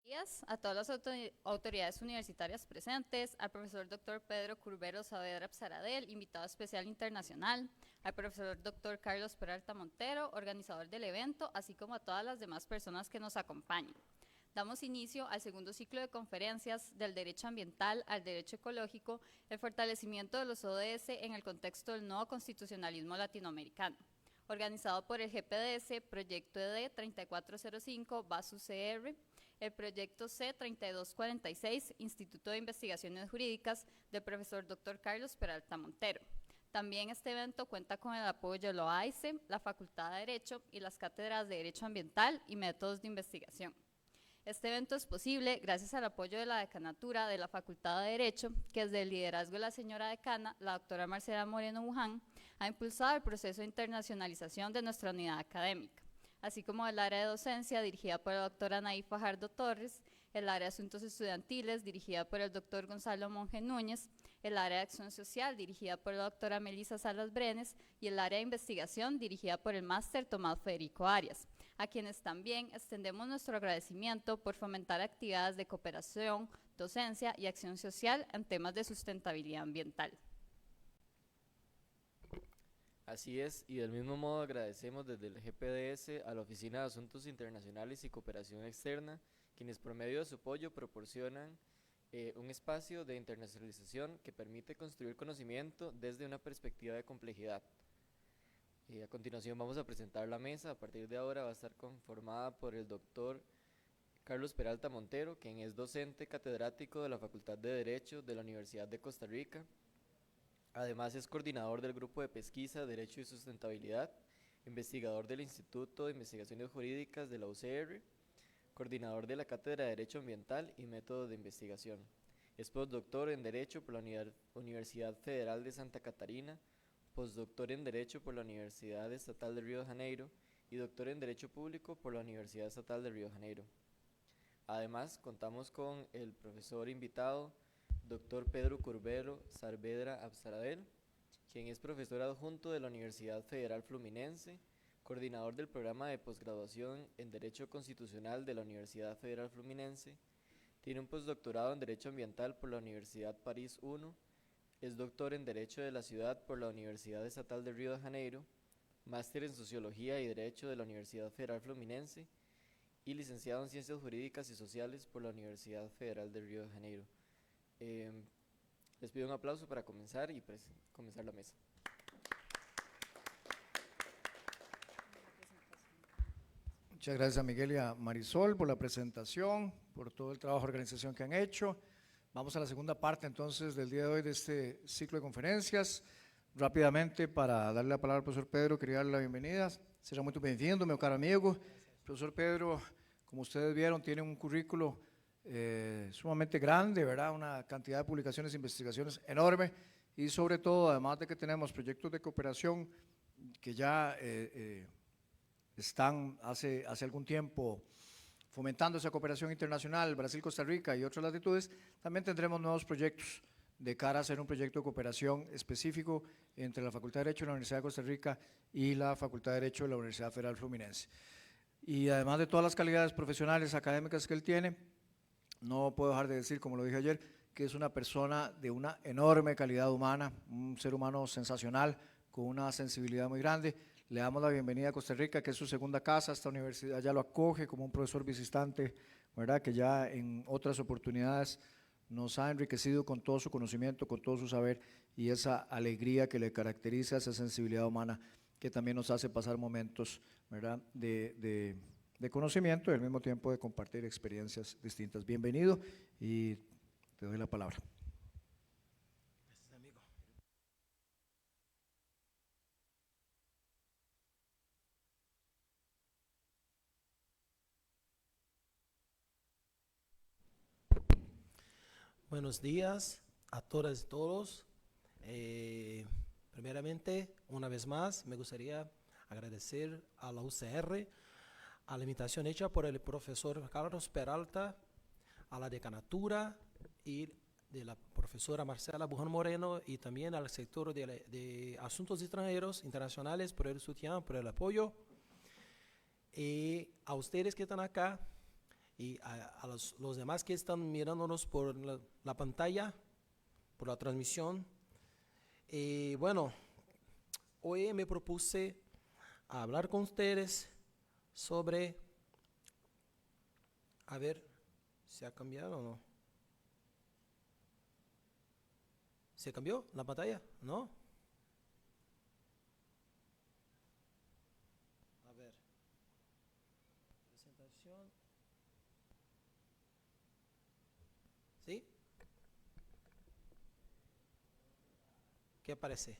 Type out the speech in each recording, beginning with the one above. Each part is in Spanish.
Días a todas las autoridades universitarias presentes, al profesor Dr. Pedro Curbero Saavedra Absaradel, invitado especial internacional, al profesor Dr. Carlos Peralta Montero, organizador del evento, así como a todas las demás personas que nos acompañan. Damos inicio al segundo ciclo de conferencias del derecho ambiental al derecho ecológico, el fortalecimiento de los ODS en el contexto del nuevo constitucionalismo latinoamericano, organizado por el GPDS, Proyecto ED 3405, BAS-UCR, el proyecto C3246, Instituto de Investigaciones Jurídicas, del profesor Dr. Carlos Peralta Montero. También este evento cuenta con el apoyo de la OAICE, la Facultad de Derecho y las cátedras de Derecho Ambiental y Métodos de Investigación. Este evento es posible gracias al apoyo de la decanatura de la Facultad de Derecho, que desde el liderazgo de la señora decana, la doctora Marcela Moreno Buján, ha impulsado el proceso de internacionalización de nuestra unidad académica, así como el área de docencia dirigida por la doctora Anaí Fajardo Torres, el área de asuntos estudiantiles dirigida por el doctor Gonzalo Monge Núñez, el área de acción social dirigida por la doctora Melisa Salas Brenes y el área de investigación dirigida por el máster Tomás Federico Arias, a quienes también extendemos nuestro agradecimiento por fomentar actividades de cooperación, docencia y acción social en temas de sustentabilidad ambiental. Así es, y del mismo modo agradecemos desde el GPDS a la Oficina de Asuntos Internacionales y Cooperación Externa, quienes por medio de su apoyo proporcionan un espacio de internacionalización que permite construir conocimiento desde una perspectiva de complejidad. A continuación vamos a presentar la mesa. A partir de ahora va a estar conformada por el doctor Carlos Peralta Montero, quien es docente catedrático de la Facultad de Derecho de la Universidad de Costa Rica. Además es coordinador del Grupo de Pesquisa, Derecho y Sustentabilidad, investigador del Instituto de Investigaciones Jurídicas de la UCR, coordinador de la Cátedra de Derecho Ambiental y Métodos de Investigación. Es postdoctor en Derecho por la Universidad Federal de Santa Catarina, postdoctor en Derecho por la Universidad Estatal de Río de Janeiro y doctor en Derecho Público por la Universidad Estatal de Río de Janeiro. Además, contamos con el profesor invitado, Dr. Pedro Curbero Saavedra Absaradel, quien es profesor adjunto de la Universidad Federal Fluminense, coordinador del programa de posgraduación en Derecho Constitucional de la Universidad Federal Fluminense, tiene un postdoctorado en Derecho Ambiental por la Universidad París I, es doctor en Derecho de la Ciudad por la Universidad Estatal de Río de Janeiro, máster en Sociología y Derecho de la Universidad Federal Fluminense y licenciado en Ciencias Jurídicas y Sociales por la Universidad Federal de Río de Janeiro. Les pido un aplauso para comenzar y comenzar la mesa. Muchas gracias a Miguel y a Marisol por la presentación, por todo el trabajo de organización que han hecho. Vamos a la segunda parte entonces del día de hoy de este ciclo de conferencias. Rápidamente, para darle la palabra al profesor Pedro, quería darle la bienvenida. Seja muito bem-vindo, meu caro amigo. El profesor Pedro, como ustedes vieron, tiene un currículo sumamente grande, ¿verdad? Una cantidad de publicaciones e investigaciones enorme y sobre todo, además de que tenemos proyectos de cooperación que ya están hace algún tiempo fomentando esa cooperación internacional, Brasil, Costa Rica y otras latitudes, también tendremos nuevos proyectos de cara a hacer un proyecto de cooperación específico entre la Facultad de Derecho de la Universidad de Costa Rica y la Facultad de Derecho de la Universidad Federal Fluminense. Y además de todas las calidades profesionales académicas que él tiene, no puedo dejar de decir, como lo dije ayer, que es una persona de una enorme calidad humana, un ser humano sensacional, con una sensibilidad muy grande. Le damos la bienvenida a Costa Rica, que es su segunda casa. Esta universidad ya lo acoge como un profesor visitante, ¿verdad? Que ya en otras oportunidades nos ha enriquecido con todo su conocimiento, con todo su saber y esa alegría que le caracteriza, esa sensibilidad humana que también nos hace pasar momentos, ¿verdad? de conocimiento y al mismo tiempo de compartir experiencias distintas. Bienvenido y te doy la palabra. Gracias, amigo. Buenos días a todas y todos. Primeramente, una vez más, me gustaría agradecer a la UCR a la invitación hecha por el profesor Carlos Peralta, a la decanatura y de la profesora Marcela Buján Moreno y también al sector de Asuntos Extranjeros Internacionales por el soutien, por el apoyo. Y a ustedes que están acá, y a los demás que están mirándonos por la pantalla, por la transmisión. Bueno, hoy me propuse hablar con ustedes sobre, a ver, ¿se ha cambiado o no? ¿Se cambió la pantalla? ¿No? A ver. Presentación. ¿Sí? ¿Qué aparece?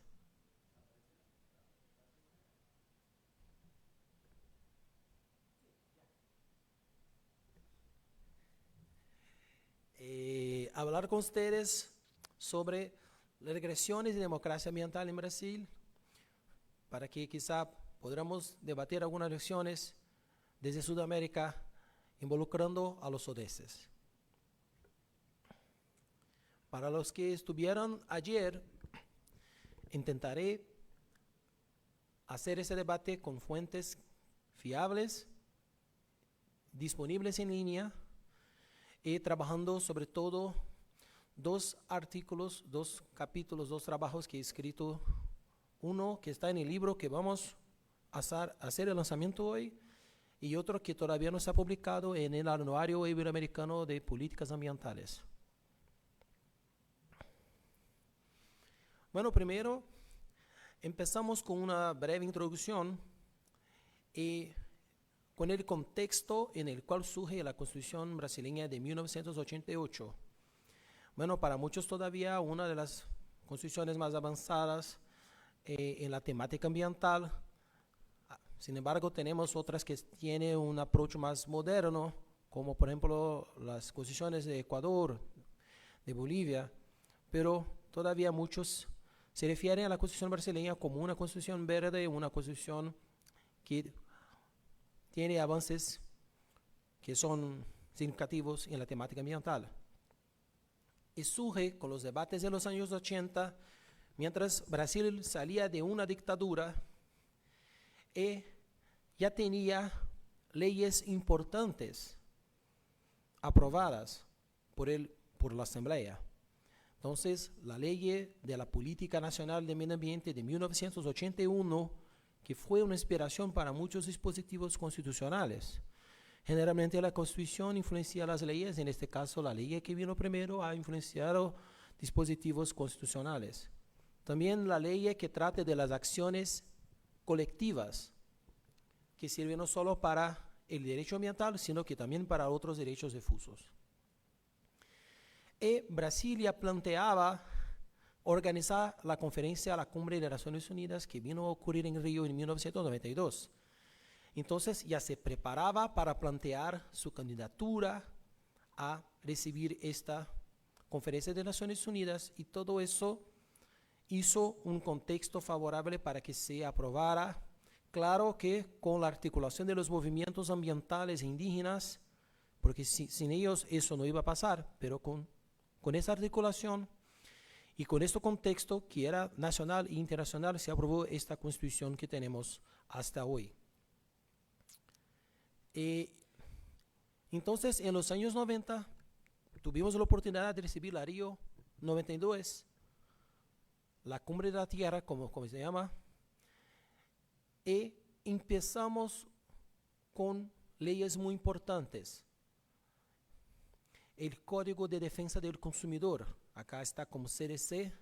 Hablar con ustedes sobre las regresiones de democracia ambiental en Brasil, para que quizá podamos debatir algunas lecciones desde Sudamérica involucrando a los ODS. Para los que estuvieron ayer, intentaré hacer ese debate con fuentes fiables, disponibles en línea, y trabajando sobre todo 2 artículos, 2 capítulos, 2 trabajos que he escrito. Uno que está en el libro que vamos a hacer el lanzamiento hoy, y otro que todavía no se ha publicado en el Anuario Iberoamericano de Políticas Ambientales. Bueno, primero empezamos con una breve introducción y con el contexto en el cual surge la Constitución brasileña de 1988. Bueno, para muchos todavía una de las constituciones más avanzadas en la temática ambiental. Sin embargo, tenemos otras que tienen un approach más moderno, como por ejemplo las constituciones de Ecuador, de Bolivia, pero todavía muchos se refieren a la Constitución brasileña como una constitución verde, una constitución que tiene avances que son significativos en la temática ambiental. Y surge con los debates de los años 80, mientras Brasil salía de una dictadura y ya tenía leyes importantes aprobadas por la Asamblea. Entonces, la ley de la Política Nacional de Medio Ambiente de 1981, que fue una inspiración para muchos dispositivos constitucionales. Generalmente la Constitución influencia las leyes, en este caso la ley que vino primero ha influenciado dispositivos constitucionales. También la ley que trate de las acciones colectivas, que sirven no solo para el derecho ambiental, sino que también para otros derechos difusos. Y Brasilia planteaba organizar la conferencia a la Cumbre de Naciones Unidas que vino a ocurrir en Río en 1992. Entonces ya se preparaba para plantear su candidatura a recibir esta conferencia de Naciones Unidas, y todo eso hizo un contexto favorable para que se aprobara. Claro que con la articulación de los movimientos ambientales e indígenas, porque sin ellos eso no iba a pasar, pero con esa articulación y con este contexto que era nacional e internacional, se aprobó esta constitución que tenemos hasta hoy. Entonces, en los años 90, tuvimos la oportunidad de recibir la Río 92, la Cumbre de la Tierra, como se llama, y empezamos con leyes muy importantes. El Código de Defensa del Consumidor, acá está como CDC,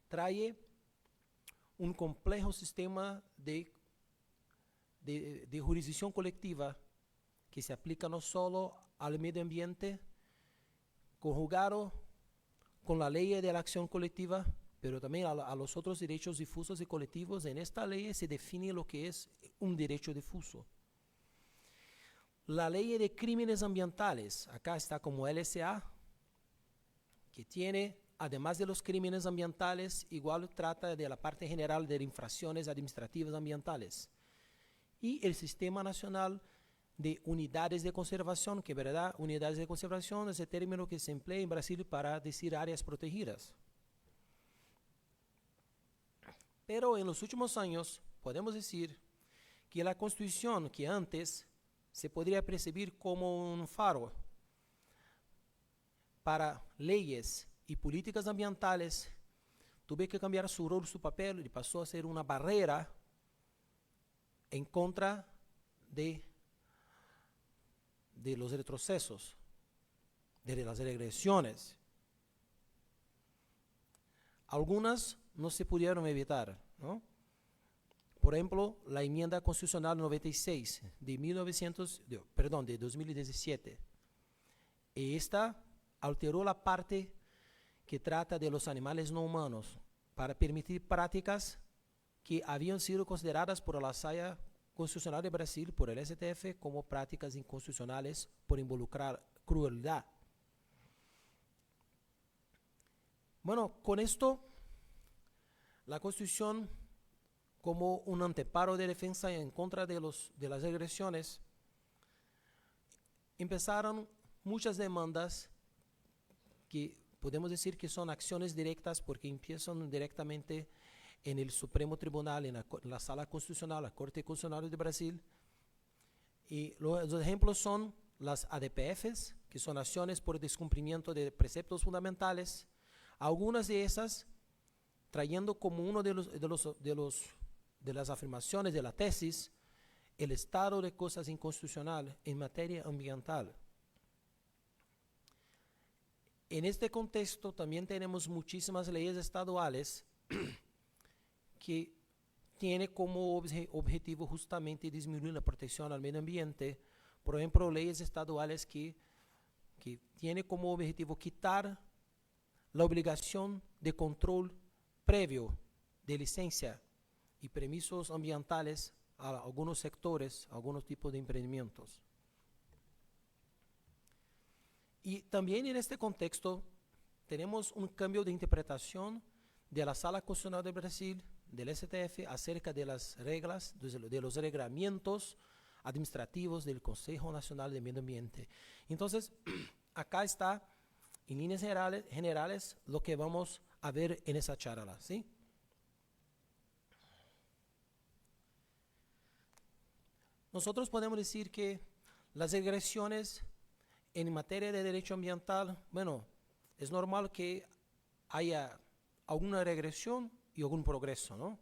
trae un complejo sistema de jurisdicción colectiva que se aplica no solo al medio ambiente, conjugado con la ley de la acción colectiva, pero también a los otros derechos difusos y colectivos. En esta ley se define lo que es un derecho difuso. La ley de crímenes ambientales, acá está como LSA, que tiene, además de los crímenes ambientales, igual trata de la parte general de infracciones administrativas ambientales. Y el Sistema Nacional de Unidades de Conservación, que verdad, unidades de conservación es el término que se emplea en Brasil para decir áreas protegidas. Pero en los últimos años podemos decir que la Constitución, que antes se podría percibir como un faro para leyes y políticas ambientales. Tuve que cambiar su rol, su papel, y pasó a ser una barrera en contra de los retrocesos, de las regresiones. Algunas no se pudieron evitar, ¿no? Por ejemplo, la enmienda constitucional 96 de 2017. Y esta alteró la parte que trata de los animales no humanos para permitir prácticas que habían sido consideradas por la Sala Constitucional de Brasil, por el STF, como prácticas inconstitucionales por involucrar crueldad. Bueno, con esto, la Constitución, como un anteparo de defensa en contra de las agresiones, empezaron muchas demandas que podemos decir que son acciones directas porque empiezan directamente en el Supremo Tribunal, en la Sala Constitucional, la Corte Constitucional de Brasil. Y los ejemplos son las ADPFs, que son acciones por descumplimiento de preceptos fundamentales. Algunas de esas trayendo como uno de las afirmaciones de la tesis el estado de cosas inconstitucional en materia ambiental. En este contexto también tenemos muchísimas leyes estaduales que tienen como objetivo justamente disminuir la protección al medio ambiente. Por ejemplo, leyes estaduales que tienen como objetivo quitar la obligación de control previo de licencia y permisos ambientales a algunos sectores, a algunos tipos de emprendimientos. Y también en este contexto tenemos un cambio de interpretación de la Sala Constitucional de Brasil, del STF, acerca de las reglas, de los reglamentos administrativos del Consejo Nacional de Medio Ambiente. Entonces, acá está, en líneas generales, lo que vamos a ver en esa charla, ¿sí? Nosotros podemos decir que las regresiones en materia de derecho ambiental, bueno, es normal que haya alguna regresión y algún progreso, ¿no?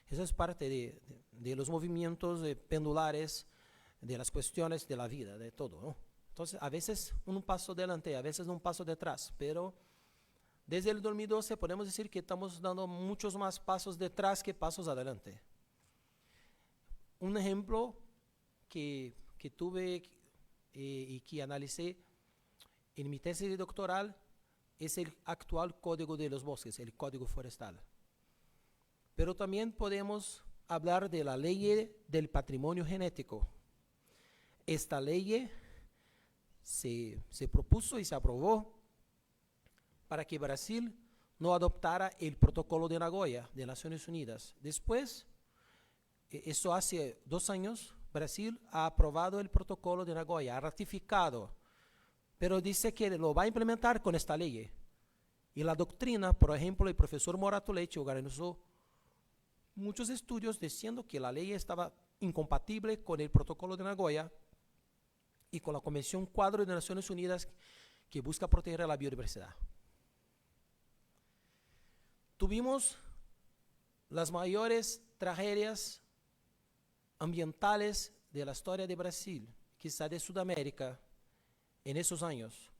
Eso es parte de los movimientos pendulares, de las cuestiones de la vida, de todo, ¿no? Entonces, a veces un paso adelante, a veces un paso detrás, pero desde el 2012 podemos decir que estamos dando muchos más pasos detrás que pasos adelante. Un ejemplo que tuve y que analicé en mi tesis de doctoral es el actual Código de los Bosques, el Código Forestal. Pero también podemos hablar de la Ley del Patrimonio Genético. Esta ley se propuso y se aprobó para que Brasil no adoptara el Protocolo de Nagoya de Naciones Unidas. Después, eso hace 2 años, Brasil ha aprobado el Protocolo de Nagoya, ha ratificado, pero dice que lo va a implementar con esta ley. Y la doctrina, por ejemplo, el profesor Morato Leite organizó muchos estudios diciendo que la ley estaba incompatible con el Protocolo de Nagoya y con la Convención Cuadro de Naciones Unidas que busca proteger a la biodiversidad. Tuvimos las mayores tragedias ambientales de la historia de Brasil, quizá de Sudamérica, en esos años.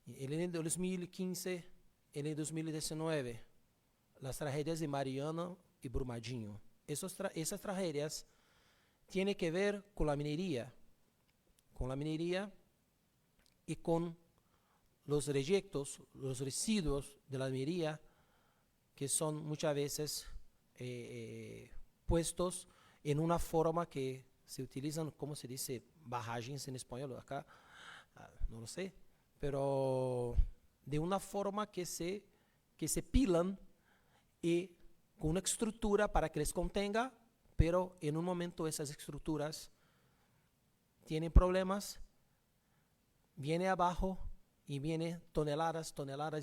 En el 2015, en el 2019, las tragedias de Mariana y Brumadinho. Esas tragedias tienen que ver con la minería y con los reyectos, los residuos de la minería que son muchas veces puestos en una forma que se utilizan, ¿cómo se dice? Barragens en español, acá no lo sé, pero de una forma que se pilan y con una estructura para que les contenga, pero en un momento esas estructuras tienen problemas, viene abajo y viene toneladas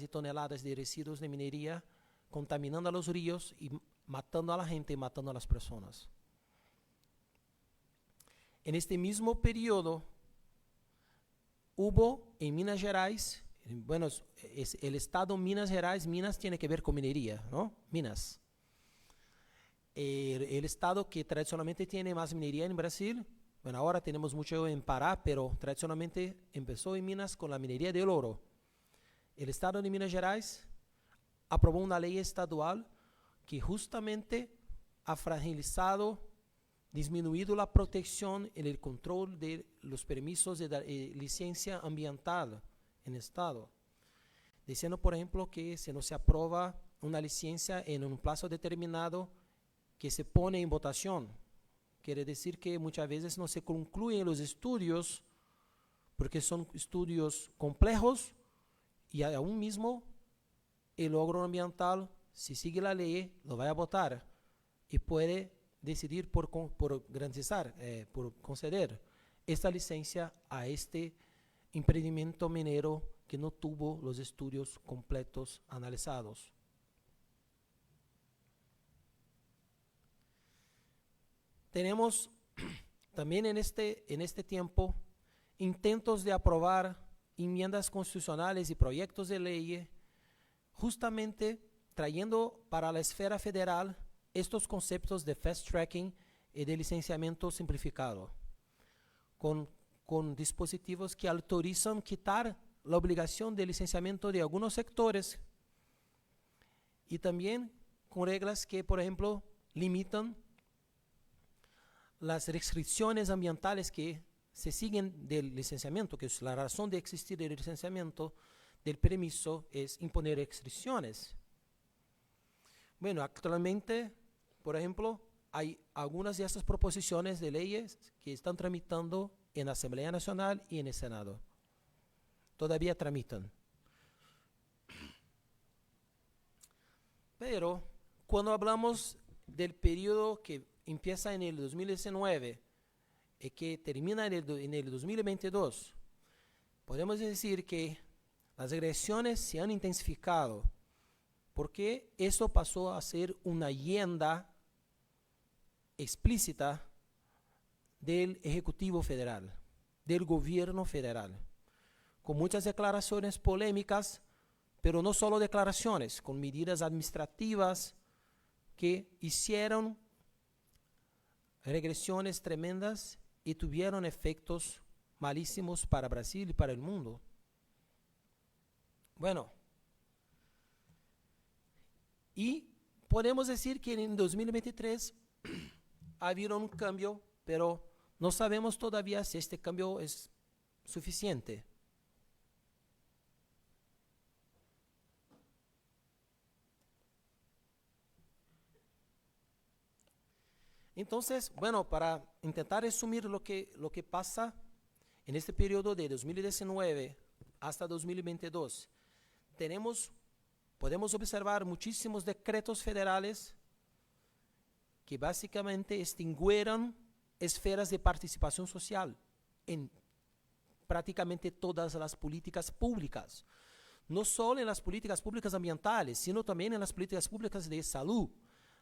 y toneladas de residuos de minería contaminando a los ríos y matando a la gente y matando a las personas. en este mismo periodo hubo en Minas Gerais, bueno, es el estado Minas Gerais, Minas tiene que ver con minería, ¿no? Minas. El estado que tradicionalmente tiene más minería en Brasil, bueno, ahora tenemos mucho en Pará, pero tradicionalmente empezó en Minas con la minería del oro. El estado de Minas Gerais aprobó una ley estadual que justamente ha fragilizado, disminuido la protección y el control de los permisos de licencia ambiental en el estado, diciendo, por ejemplo, que si no se aprueba una licencia en un plazo determinado, que se pone en votación. Quiere decir que muchas veces no se concluyen los estudios, porque son estudios complejos, y aún mismo el órgano ambiental, si sigue la ley, lo va a votar y puede decidir por garantizar, por conceder esta licencia a este emprendimiento minero que no tuvo los estudios completos analizados. Tenemos también en este tiempo intentos de aprobar enmiendas constitucionales y proyectos de ley, justamente trayendo para la esfera federal estos conceptos de fast tracking y de licenciamiento simplificado, con dispositivos que autorizan quitar la obligación de licenciamiento de algunos sectores y también con reglas que, por ejemplo, limitan las restricciones ambientales que se siguen del licenciamiento, que es la razón de existir del licenciamiento, del permiso, es imponer restricciones. Bueno, actualmente, por ejemplo, hay algunas de estas proposiciones de leyes que están tramitando en la Asamblea Nacional y en el Senado. Todavía tramitan. Pero cuando hablamos del periodo que empieza en el 2019 y que termina en el 2022, podemos decir que las agresiones se han intensificado porque eso pasó a ser una agenda explícita del Ejecutivo Federal, del Gobierno Federal, con muchas declaraciones polémicas, pero no solo declaraciones, con medidas administrativas que hicieron regresiones tremendas y tuvieron efectos malísimos para Brasil y para el mundo. Bueno, y podemos decir que en 2023 ha habido un cambio, pero no sabemos todavía si este cambio es suficiente. Entonces, bueno, para intentar resumir lo que pasa en este periodo de 2019 hasta 2022, podemos observar muchísimos decretos federales que básicamente extinguieron esferas de participación social en prácticamente todas las políticas públicas. No solo en las políticas públicas ambientales, sino también en las políticas públicas de salud,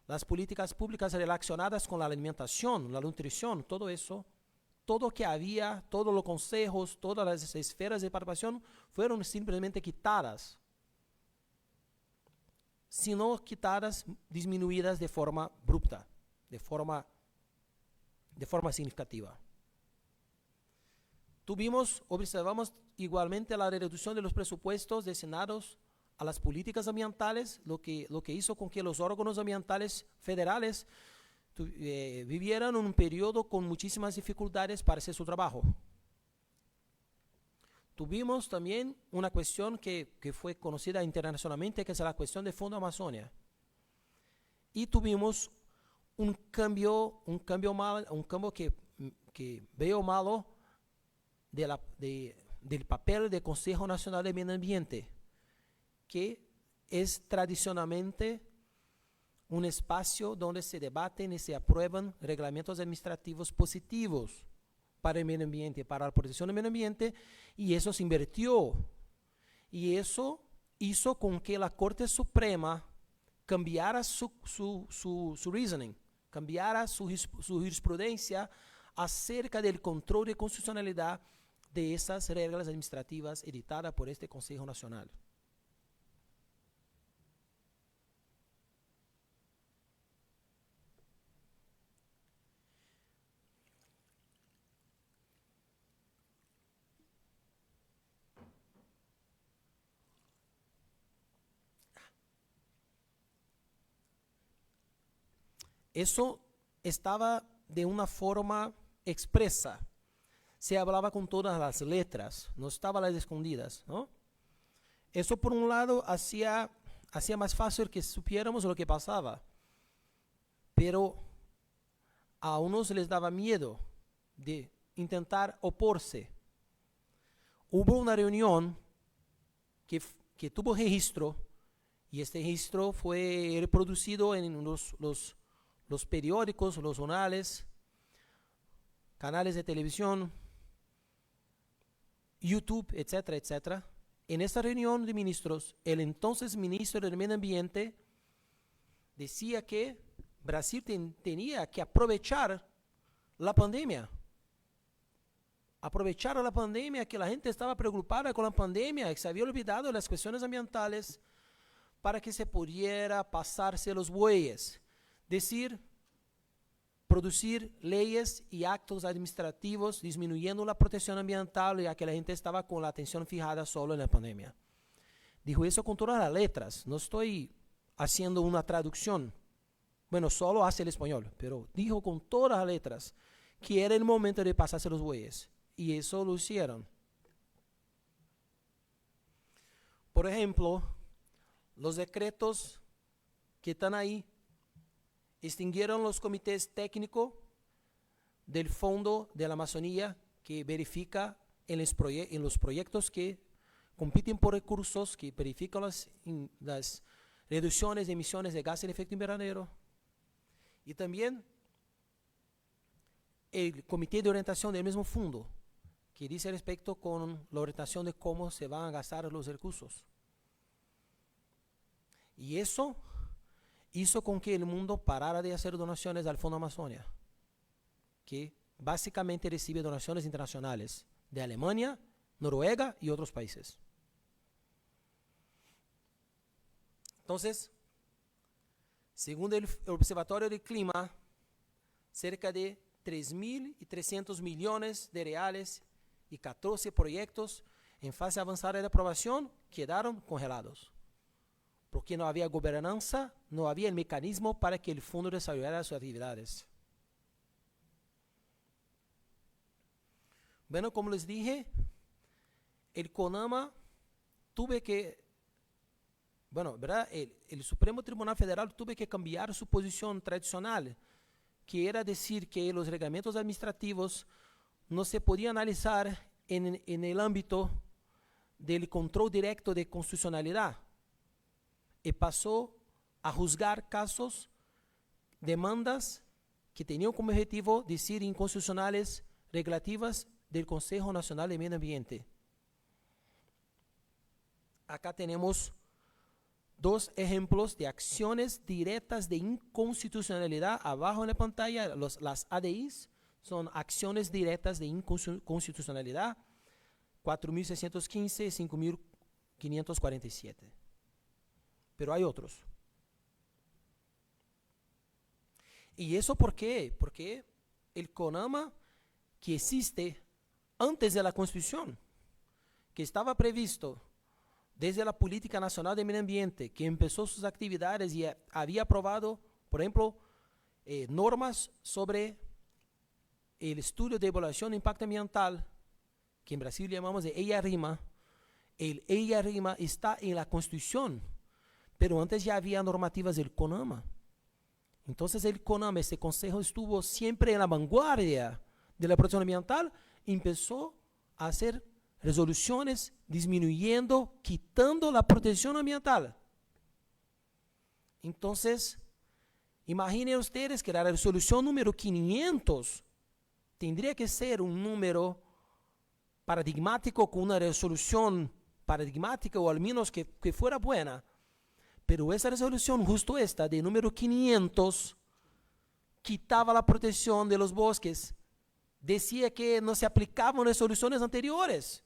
las políticas públicas relacionadas con la alimentación, la nutrición, todo eso, todo que había, todos los consejos, todas las esferas de participación fueron simplemente quitadas, sino quitadas, disminuidas de forma abrupta, de forma significativa. Observamos igualmente la reducción de los presupuestos destinados a las políticas ambientales, lo que hizo con que los órganos ambientales federales vivieran un periodo con muchísimas dificultades para hacer su trabajo. Tuvimos también una cuestión que fue conocida internacionalmente, que es la cuestión del Fondo Amazonia. Y tuvimos un cambio que veo malo del papel del Consejo Nacional de Medio Ambiente, que es tradicionalmente un espacio donde se debaten y se aprueban reglamentos administrativos positivos para el medio ambiente, para la protección del medio ambiente, y eso se invirtió. Y eso hizo con que la Corte Suprema cambiara su reasoning, cambiara su jurisprudencia acerca del control de constitucionalidad de esas reglas administrativas editadas por este Consejo Nacional. Eso estaba de una forma expresa. Se hablaba con todas las letras, no estaban las escondidas, ¿no? Eso por un lado hacía más fácil que supiéramos lo que pasaba. Pero a unos les daba miedo de intentar oporse. Hubo una reunión que tuvo registro, y este registro fue reproducido en los periódicos, los jornales, canales de televisión, YouTube, etcétera, etcétera. En esta reunión de ministros, el entonces ministro del Medio Ambiente decía que Brasil tenía que aprovechar la pandemia. Aprovechar la pandemia, que la gente estaba preocupada con la pandemia, que se había olvidado de las cuestiones ambientales, para que se pudiera pasarse los bueyes. Decir, producir leyes y actos administrativos disminuyendo la protección ambiental, ya que la gente estaba con la atención fijada solo en la pandemia. Dijo eso con todas las letras, no estoy haciendo una traducción, bueno, solo hace el español, pero dijo con todas las letras que era el momento de pasarse los bueyes, y eso lo hicieron. Por ejemplo, los decretos que están ahí extinguieron los comités técnicos del Fondo de la Amazonía, que verifica en los proyectos que compiten por recursos, que verifican las reducciones de emisiones de gases de efecto invernadero. Y también el Comité de Orientación del mismo fondo, que dice respecto con la orientación de cómo se van a gastar los recursos. Y eso hizo con que el mundo parara de hacer donaciones al Fondo Amazonia, que básicamente recibe donaciones internacionales de Alemania, Noruega y otros países. Entonces, según el Observatorio del Clima, cerca de 3.300 millones de reales y 14 proyectos en fase avanzada de aprobación quedaron congelados, porque no había gobernanza, no había el mecanismo para que el fondo desarrollara sus actividades. Bueno, como les dije, el CONAMA ¿verdad? El Supremo Tribunal Federal tuvo que cambiar su posición tradicional, que era decir que los reglamentos administrativos no se podían analizar en el ámbito del control directo de constitucionalidad, y pasó a juzgar casos, demandas que tenían como objetivo decir inconstitucionales regulativas del Consejo Nacional de Medio Ambiente. Acá tenemos dos ejemplos de acciones directas de inconstitucionalidad. Abajo en la pantalla, las ADIs son acciones directas de inconstitucionalidad, 4.615 y 5.547. Pero hay otros. ¿Y eso por qué? Porque el CONAMA, que existe antes de la Constitución, que estaba previsto desde la Política Nacional de Medio Ambiente, que empezó sus actividades y había aprobado, por ejemplo, normas sobre el estudio de evaluación de impacto ambiental, que en Brasil llamamos de EIA-RIMA. El EIA-RIMA está en la Constitución, pero antes ya había normativas del CONAMA. Entonces el CONAMA, este consejo, estuvo siempre en la vanguardia de la protección ambiental, empezó a hacer resoluciones disminuyendo, quitando la protección ambiental. Entonces, imaginen ustedes que la resolución número 500 tendría que ser un número paradigmático, con una resolución paradigmática, o al menos que fuera buena. Pero esa resolución, justo esta, de número 500, quitaba la protección de los bosques decía que no se aplicaban resoluciones anteriores,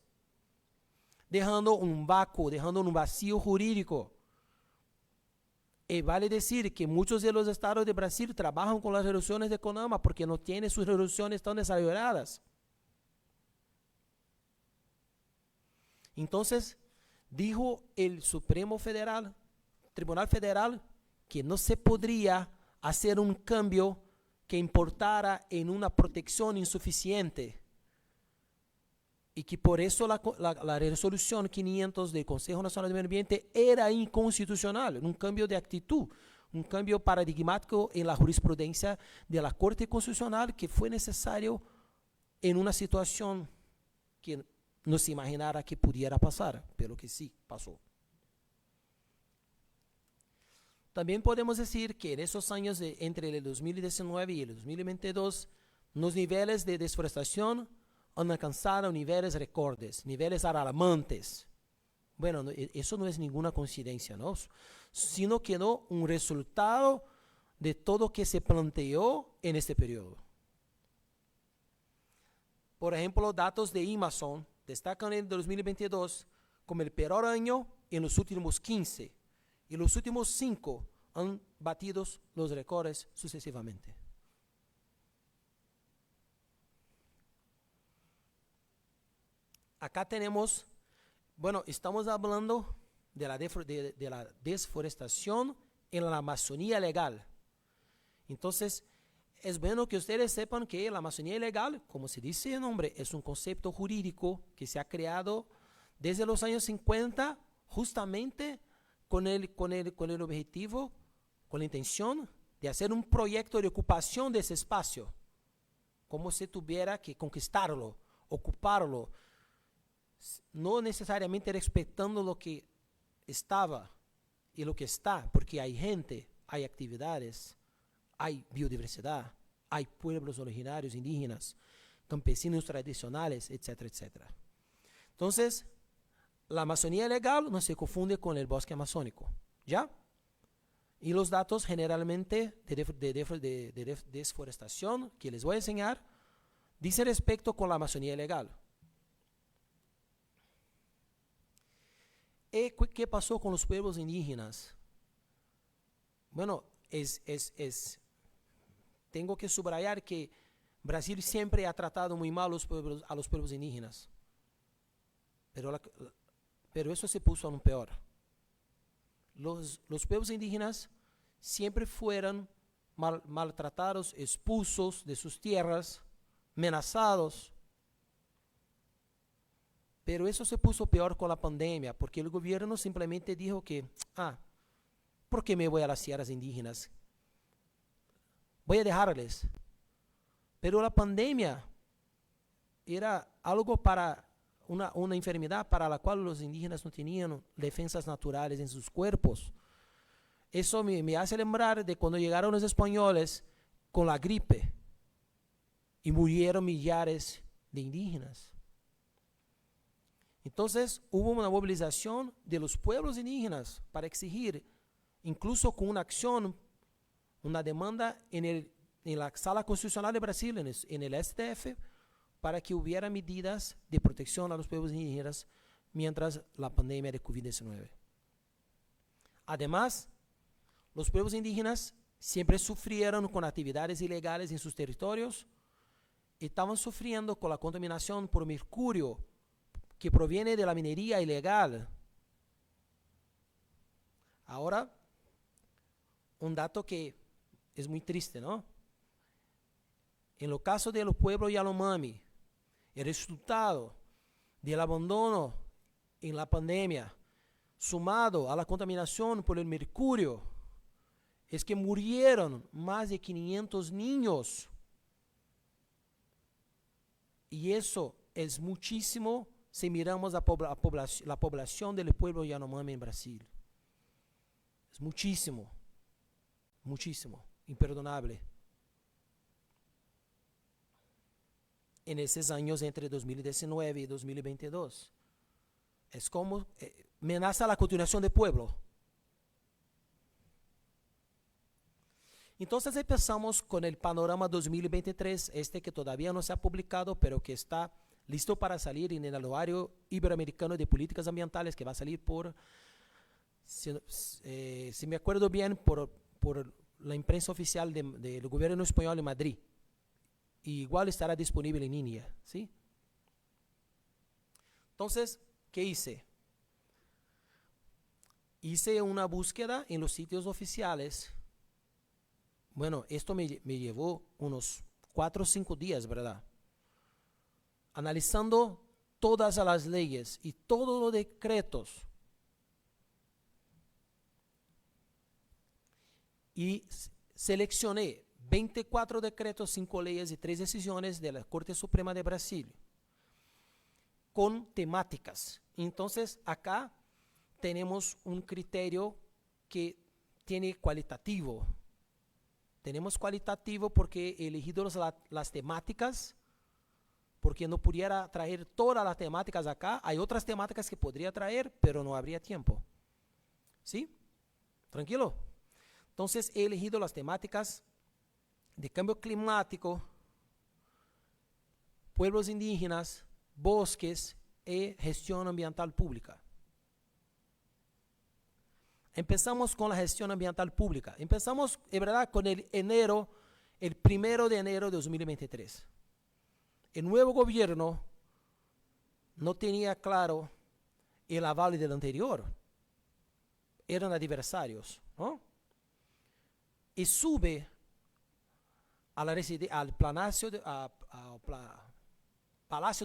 dejando un vácuo, dejando un vacío jurídico. Y vale decir que muchos de los estados de Brasil trabajan con las resoluciones de CONAMA porque no tienen sus resoluciones tan desarrolladas. Entonces, dijo el Supremo Federal, Tribunal Federal, que no se podría hacer un cambio que importara en una protección insuficiente y que por eso la resolución 500 del Consejo Nacional de Medio Ambiente era inconstitucional, un cambio de actitud, un cambio paradigmático en la jurisprudencia de la Corte Constitucional que fue necesario en una situación que no se imaginara que pudiera pasar, pero que sí pasó. También podemos decir que en esos años entre el 2019 y el 2022, los niveles de deforestación han alcanzado niveles récords, niveles alarmantes. Bueno, eso no es ninguna coincidencia, ¿no? Sino que no un resultado de todo lo que se planteó en este periodo. Por ejemplo, datos de Amazon destacan el 2022 como el peor año en los últimos 15 y los últimos 5 han batido los récords sucesivamente. Acá tenemos, bueno, estamos hablando de la deforestación en la Amazonía legal. Entonces, es bueno que ustedes sepan que la Amazonía ilegal, como se dice el nombre, es un concepto jurídico que se ha creado desde los años 50 justamente con el objetivo, con la intención de hacer un proyecto de ocupación de ese espacio, como si tuviera que conquistarlo, ocuparlo, no necesariamente respetando lo que estaba y lo que está, porque hay gente, hay actividades, hay biodiversidad, hay pueblos originarios, indígenas, campesinos tradicionales, etcétera, etcétera. Entonces, la Amazonía legal no se confunde con el bosque amazónico, ¿ya? Y los datos generalmente de deforestación que les voy a enseñar, dice respecto con la Amazonía legal. ¿Y qué pasó con los pueblos indígenas? Bueno, tengo que subrayar que Brasil siempre ha tratado muy mal a los pueblos indígenas. Pero eso se puso aún peor. Los pueblos indígenas siempre fueron maltratados, expulsos de sus tierras, amenazados. Pero eso se puso peor con la pandemia, porque el gobierno simplemente dijo que, ¿por qué me voy a las tierras indígenas? Voy a dejarles. Pero la pandemia era algo para una enfermedad para la cual los indígenas no tenían defensas naturales en sus cuerpos. Eso me hace lembrar de cuando llegaron los españoles con la gripe y murieron millares de indígenas. Entonces hubo una movilización de los pueblos indígenas para exigir, incluso con una acción, una demanda en la Sala Constitucional de Brasil, en el STF, para que hubiera medidas de protección a los pueblos indígenas mientras la pandemia de COVID-19. Además, los pueblos indígenas siempre sufrieron con actividades ilegales en sus territorios y estaban sufriendo con la contaminación por mercurio que proviene de la minería ilegal. Ahora, un dato que es muy triste, ¿no? En el caso del pueblo Yanomami, el resultado del abandono en la pandemia, sumado a la contaminación por el mercurio, es que murieron más de 500 niños. Y eso es muchísimo si miramos la población del pueblo Yanomami en Brasil. Es muchísimo, muchísimo, imperdonable. En esos años entre 2019 y 2022. Es como amenaza la continuación del pueblo. Entonces empezamos con el panorama 2023, que todavía no se ha publicado, pero que está listo para salir en el Anuario Iberoamericano de Políticas Ambientales, que va a salir por, si me acuerdo bien, por la imprensa oficial del gobierno español en Madrid. Y igual estará disponible en línea, ¿sí? Entonces, ¿qué hice? Hice una búsqueda en los sitios oficiales. Bueno, esto me llevó unos 4 o 5 días, ¿verdad? Analizando todas las leyes y todos los decretos. Y seleccioné 24 decretos, 5 leyes y 3 decisiones de la Corte Suprema de Brasil con temáticas. Entonces, acá tenemos un criterio que tiene cualitativo. Tenemos cualitativo porque he elegido las temáticas, porque no pudiera traer todas las temáticas acá. Hay otras temáticas que podría traer, pero no habría tiempo. ¿Sí? ¿Tranquilo? Entonces, he elegido las temáticas de cambio climático, pueblos indígenas, bosques y gestión ambiental pública. Empezamos con la gestión ambiental pública. Empezamos, en verdad, con el 1 de enero de 2023. El nuevo gobierno no tenía claro el aval del anterior. Eran adversarios, ¿no? Y sube al Palácio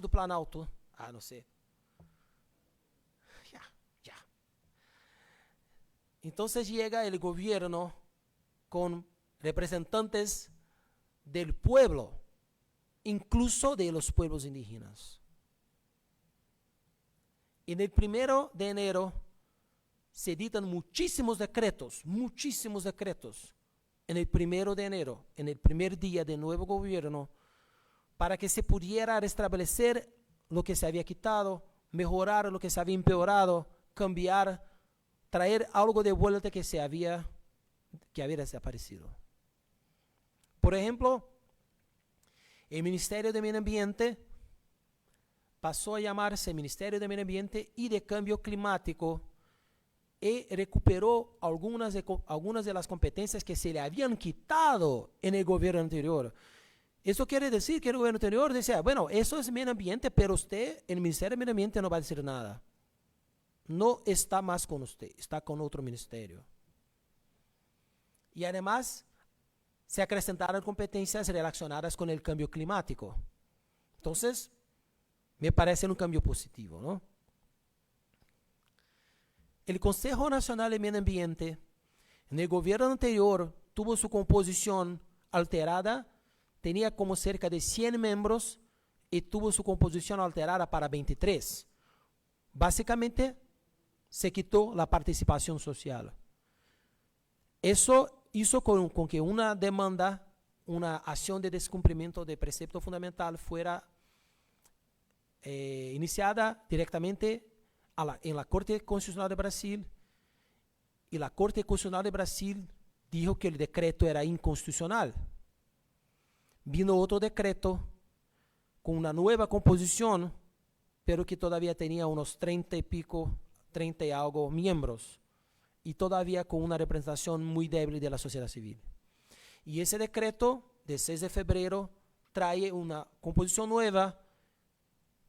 do Planalto, no sé. Ya. Entonces llega el gobierno con representantes del pueblo, incluso de los pueblos indígenas. En el 1 de enero se editan muchísimos decretos. En el 1 de enero, en el primer día del nuevo gobierno, para que se pudiera restablecer lo que se había quitado, mejorar lo que se había empeorado, cambiar, traer algo de vuelta que había desaparecido. Por ejemplo, el Ministerio de Medio Ambiente pasó a llamarse Ministerio de Medio Ambiente y de Cambio Climático y recuperó algunas de las competencias que se le habían quitado en el gobierno anterior. Eso quiere decir que el gobierno anterior decía, bueno, eso es medio ambiente, pero usted, el Ministerio de Medio Ambiente, no va a decir nada. No está más con usted, está con otro ministerio. Y además, se acrescentaron competencias relacionadas con el cambio climático. Entonces, me parece un cambio positivo, ¿no? El Consejo Nacional de Medio Ambiente, en el gobierno anterior, tuvo su composición alterada, tenía como cerca de 100 miembros y tuvo su composición alterada para 23. Básicamente, se quitó la participación social. Eso hizo con que una demanda, una acción de descumplimiento de precepto fundamental fuera iniciada directamente en la Corte Constitucional de Brasil, y la Corte Constitucional de Brasil dijo que el decreto era inconstitucional. Vino otro decreto con una nueva composición, pero que todavía tenía unos 30 y algo miembros, y todavía con una representación muy débil de la sociedad civil. Y ese decreto de 6 de febrero trae una composición nueva,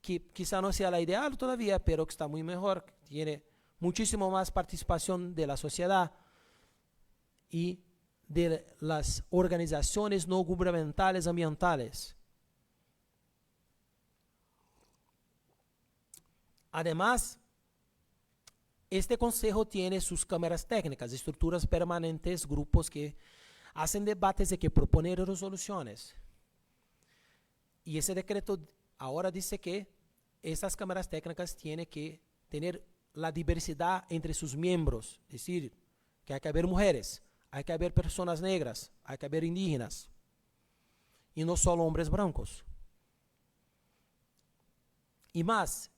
que quizá no sea la ideal todavía, pero que está muy mejor, tiene muchísimo más participación de la sociedad y de las organizaciones no gubernamentales ambientales. Además, este consejo tiene sus cámaras técnicas, estructuras permanentes, grupos que hacen debates y que proponen resoluciones. Y ese decreto ahora dice que esas cámaras técnicas tienen que tener la diversidad entre sus miembros, es decir, que hay que haber mujeres, hay que haber personas negras, hay que haber indígenas, y no solo hombres blancos. Y más,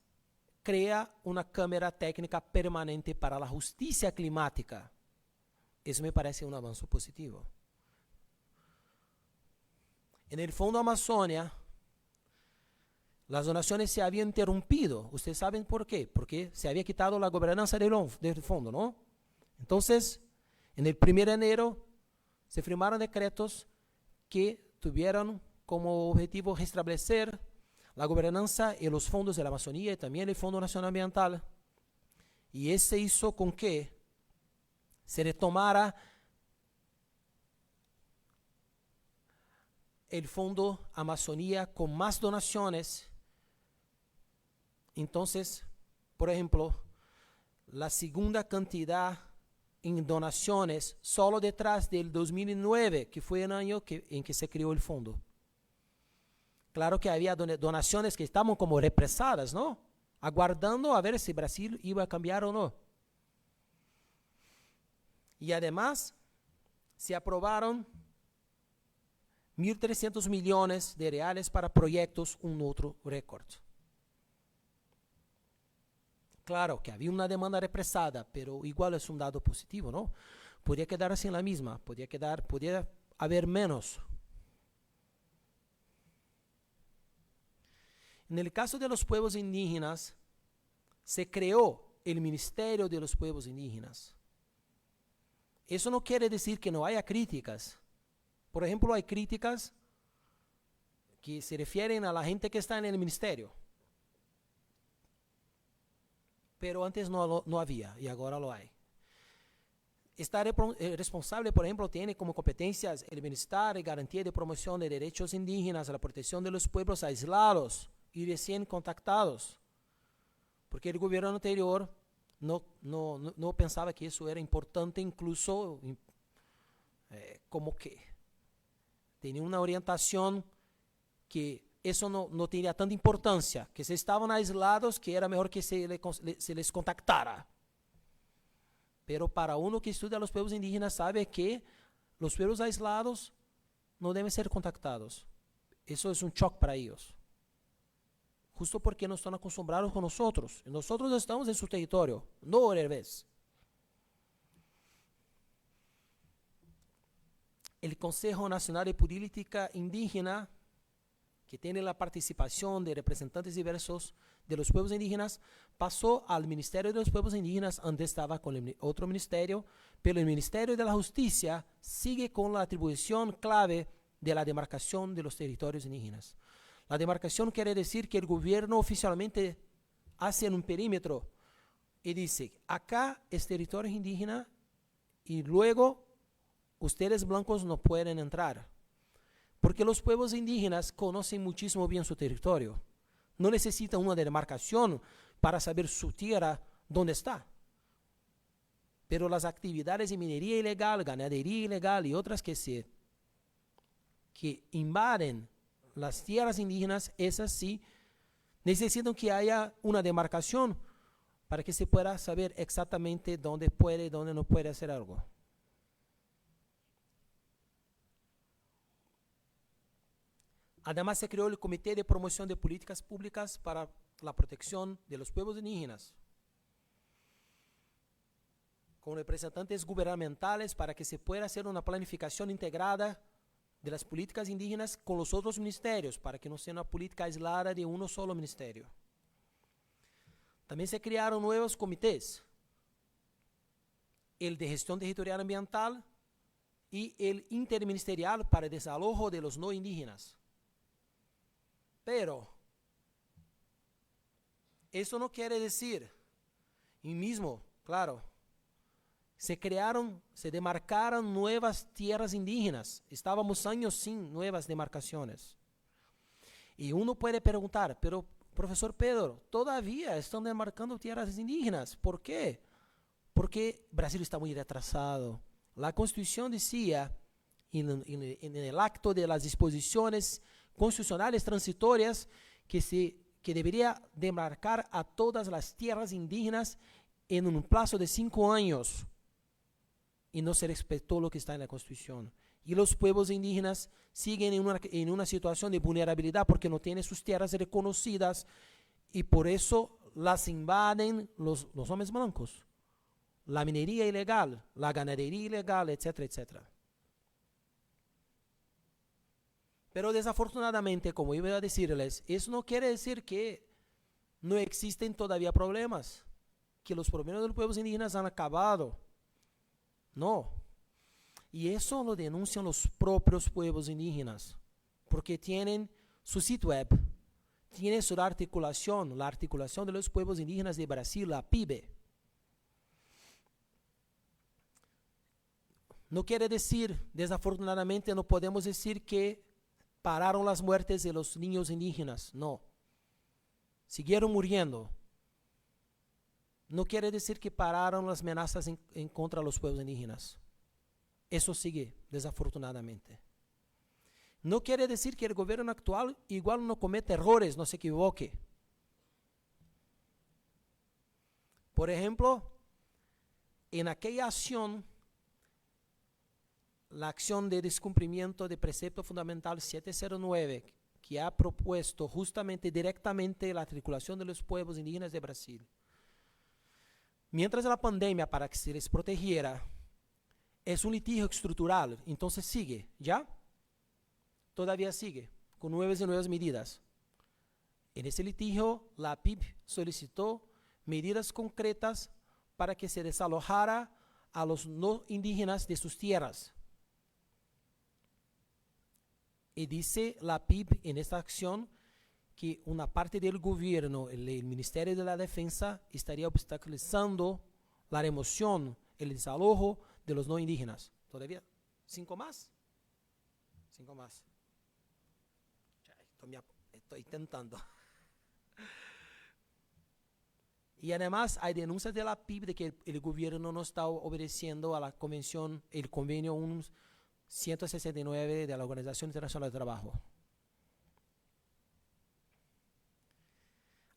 crea una cámara técnica permanente para la justicia climática. Eso me parece un avance positivo. En el Fondo Amazonia, las donaciones se habían interrumpido. Ustedes saben por qué. Porque se había quitado la gobernanza del fondo, ¿no? Entonces, en el 1 de enero, se firmaron decretos que tuvieron como objetivo restablecer la gobernanza en los fondos de la Amazonía y también el Fondo Nacional Ambiental. Y ese hizo con que se retomara el Fondo Amazonía con más donaciones. Entonces, por ejemplo, la segunda cantidad en donaciones solo detrás del 2009, que fue el año en que se creó el fondo. Claro que había donaciones que estaban como represadas, ¿no? Aguardando a ver si Brasil iba a cambiar o no. Y además, se aprobaron 1.300 millones de reales para proyectos, un otro récord. Claro que había una demanda represada, pero igual es un dado positivo, ¿no? Podría quedar así en la misma, podría haber menos. En el caso de los pueblos indígenas, se creó el Ministerio de los Pueblos Indígenas. Eso no quiere decir que no haya críticas. Por ejemplo, hay críticas que se refieren a la gente que está en el ministerio. Pero antes no había y ahora lo hay. Esta responsable, por ejemplo, tiene como competencias el bienestar y garantía de promoción de derechos indígenas, la protección de los pueblos aislados y recién contactados. Porque el gobierno anterior no pensaba que eso era importante, incluso como que tenía una orientación que eso no tenía tanta importancia, que se estaban aislados, que era mejor que se les contactara. Pero para uno que estudia los pueblos indígenas sabe que los pueblos aislados no deben ser contactados. Eso es un shock para ellos. Justo porque no están acostumbrados con nosotros. Nosotros estamos en su territorio, no al revés. El Consejo Nacional de Política Indígena, que tiene la participación de representantes diversos de los pueblos indígenas, pasó al Ministerio de los Pueblos Indígenas. Antes estaba con el otro ministerio, pero el Ministerio de la Justicia sigue con la atribución clave de la demarcación de los territorios indígenas. La demarcación quiere decir que el gobierno oficialmente hace un perímetro y dice, acá es territorio indígena y luego ustedes blancos no pueden entrar. Porque los pueblos indígenas conocen muchísimo bien su territorio. No necesitan una demarcación para saber su tierra dónde está. Pero las actividades de minería ilegal, ganadería ilegal y otras que invaden las tierras indígenas, esas sí necesitan que haya una demarcación para que se pueda saber exactamente dónde puede y dónde no puede hacer algo. Además, se creó el Comité de Promoción de Políticas Públicas para la Protección de los Pueblos Indígenas, con representantes gubernamentales para que se pueda hacer una planificación integrada de las políticas indígenas con los otros ministerios, para que no sea una política aislada de uno solo ministerio. También se crearon nuevos comités, el de Gestión Territorial Ambiental y el interministerial para el desalojo de los no indígenas. Pero eso no quiere decir, y mismo, claro, se demarcaron nuevas tierras indígenas. Estábamos años sin nuevas demarcaciones. Y uno puede preguntar, pero profesor Pedro, todavía están demarcando tierras indígenas. ¿Por qué? Porque Brasil está muy retrasado. La Constitución decía, en el acto de las disposiciones constitucionales transitorias, que debería demarcar a todas las tierras indígenas en un plazo de 5 años. Y no se respetó lo que está en la Constitución. Y los pueblos indígenas siguen en una situación de vulnerabilidad porque no tienen sus tierras reconocidas y por eso las invaden los hombres blancos. La minería ilegal, la ganadería ilegal, etcétera, etcétera. Pero desafortunadamente, como iba a decirles, eso no quiere decir que no existen todavía problemas, que los problemas de los pueblos indígenas han acabado. No. Y eso lo denuncian los propios pueblos indígenas, porque tienen su sitio web, tienen su articulación, la articulación de los pueblos indígenas de Brasil, la PIBE. No quiere decir, desafortunadamente, no podemos decir que pararon las muertes de los niños indígenas, no. Siguieron muriendo. No quiere decir que pararon las amenazas en contra de los pueblos indígenas. Eso sigue, desafortunadamente. No quiere decir que el gobierno actual igual no comete errores, no se equivoque. Por ejemplo, en aquella acción, la acción de descumplimiento de precepto fundamental 709, que ha propuesto justamente directamente la articulación de los pueblos indígenas de Brasil. Mientras la pandemia, para que se les protegiera, es un litigio estructural, entonces sigue, ¿ya? Todavía sigue, con nuevas y nuevas medidas. En ese litigio, la PIB solicitó medidas concretas para que se desalojara a los no indígenas de sus tierras. Y dice la PIB en esta acción que una parte del gobierno, el Ministerio de la Defensa, estaría obstaculizando la remoción, el desalojo de los no indígenas. ¿Todavía? ¿5 más? 5 más. Estoy intentando. Y además hay denuncias de la PIB de que el gobierno no está obedeciendo a la convención, el convenio 169 de la Organización Internacional del Trabajo.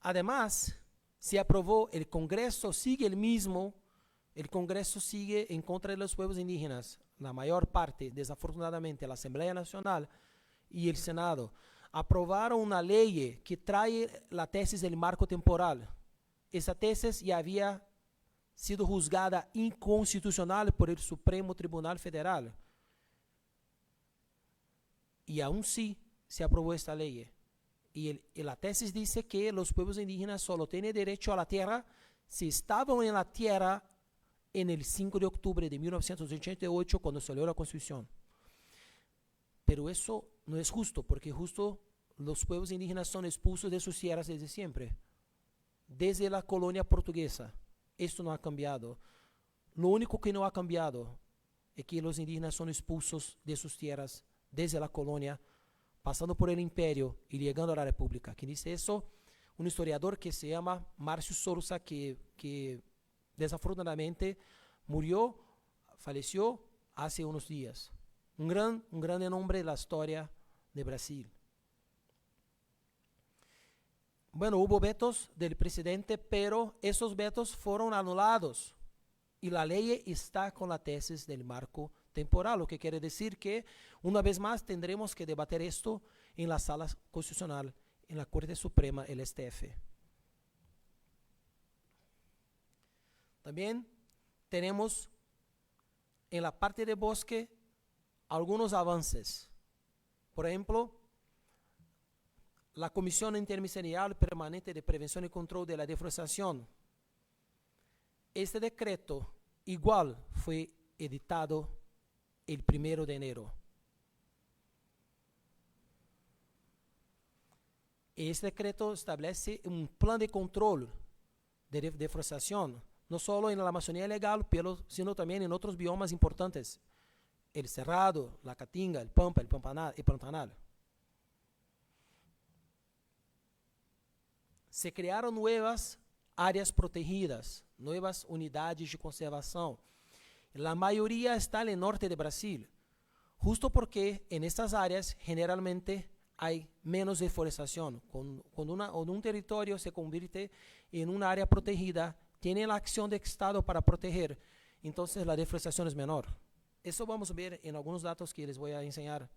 Además, se aprobó, el Congreso sigue el mismo, el Congreso sigue en contra de los pueblos indígenas, la mayor parte, desafortunadamente, la Asamblea Nacional y el Senado, aprobaron una ley que trae la tesis del marco temporal. Esa tesis ya había sido juzgada inconstitucional por el Supremo Tribunal Federal. Y aún sí se aprobó esta ley. Y la tesis dice que los pueblos indígenas solo tienen derecho a la tierra si estaban en la tierra en el 5 de octubre de 1988 cuando salió la Constitución. Pero eso no es justo, porque justo los pueblos indígenas son expulsos de sus tierras desde siempre, desde la colonia portuguesa. Esto no ha cambiado. Lo único que no ha cambiado es que los indígenas son expulsos de sus tierras desde la colonia, pasando por el imperio y llegando a la república. Quien dice eso, un historiador que se llama Márcio Souza, que desafortunadamente falleció hace unos días. Un gran nombre de la historia de Brasil. Bueno, hubo vetos del presidente, pero esos vetos fueron anulados y la ley está con la tesis del marco temporal, lo que quiere decir que una vez más tendremos que debatir esto en la sala constitucional, en la Corte Suprema, el STF. También tenemos en la parte de bosque algunos avances. Por ejemplo, la Comisión Interministerial Permanente de Prevención y Control de la Deforestación. Este decreto igual fue editado el 1 de enero. Este decreto establece un plan de control de deforestación, no solo en la Amazonía legal, sino también en otros biomas importantes, el Cerrado, la Caatinga, el Pampa, el Pantanal. Se crearon nuevas áreas protegidas, nuevas unidades de conservación. La mayoría está en el norte de Brasil, justo porque en estas áreas generalmente hay menos deforestación. Cuando un territorio se convierte en un área protegida, tiene la acción del Estado para proteger, entonces la deforestación es menor. Eso vamos a ver en algunos datos que les voy a enseñar.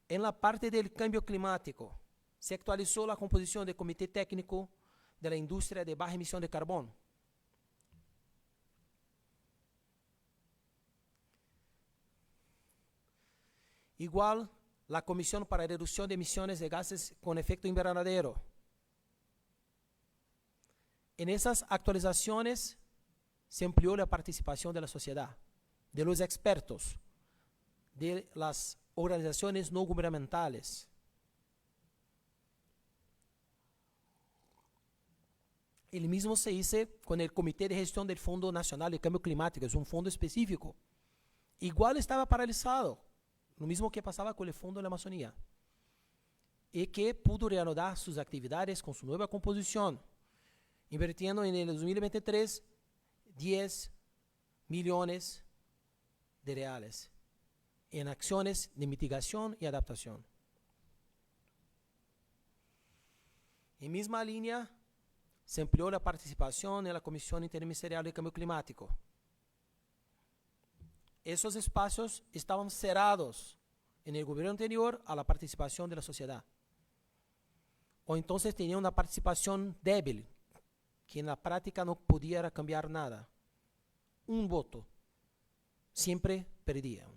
En la parte del cambio climático, se actualizó la composición del Comité Técnico de la Industria de Baja Emisión de Carbón. Igual, la Comisión para Reducción de Emisiones de Gases con Efecto Invernadero. En esas actualizaciones se amplió la participación de la sociedad, de los expertos, de las organizaciones no gubernamentales. El mismo se hizo con el Comité de Gestión del Fondo Nacional de Cambio Climático, es un fondo específico. Igual estaba paralizado, lo mismo que pasaba con el Fondo de la Amazonía, y que pudo reanudar sus actividades con su nueva composición, invirtiendo en el 2023 10 millones de reales en acciones de mitigación y adaptación. En misma línea, se amplió la participación en la Comisión Interministerial de Cambio Climático. Esos espacios estaban cerrados en el gobierno anterior a la participación de la sociedad. O entonces tenían una participación débil, que en la práctica no pudiera cambiar nada. Un voto. Siempre perdían.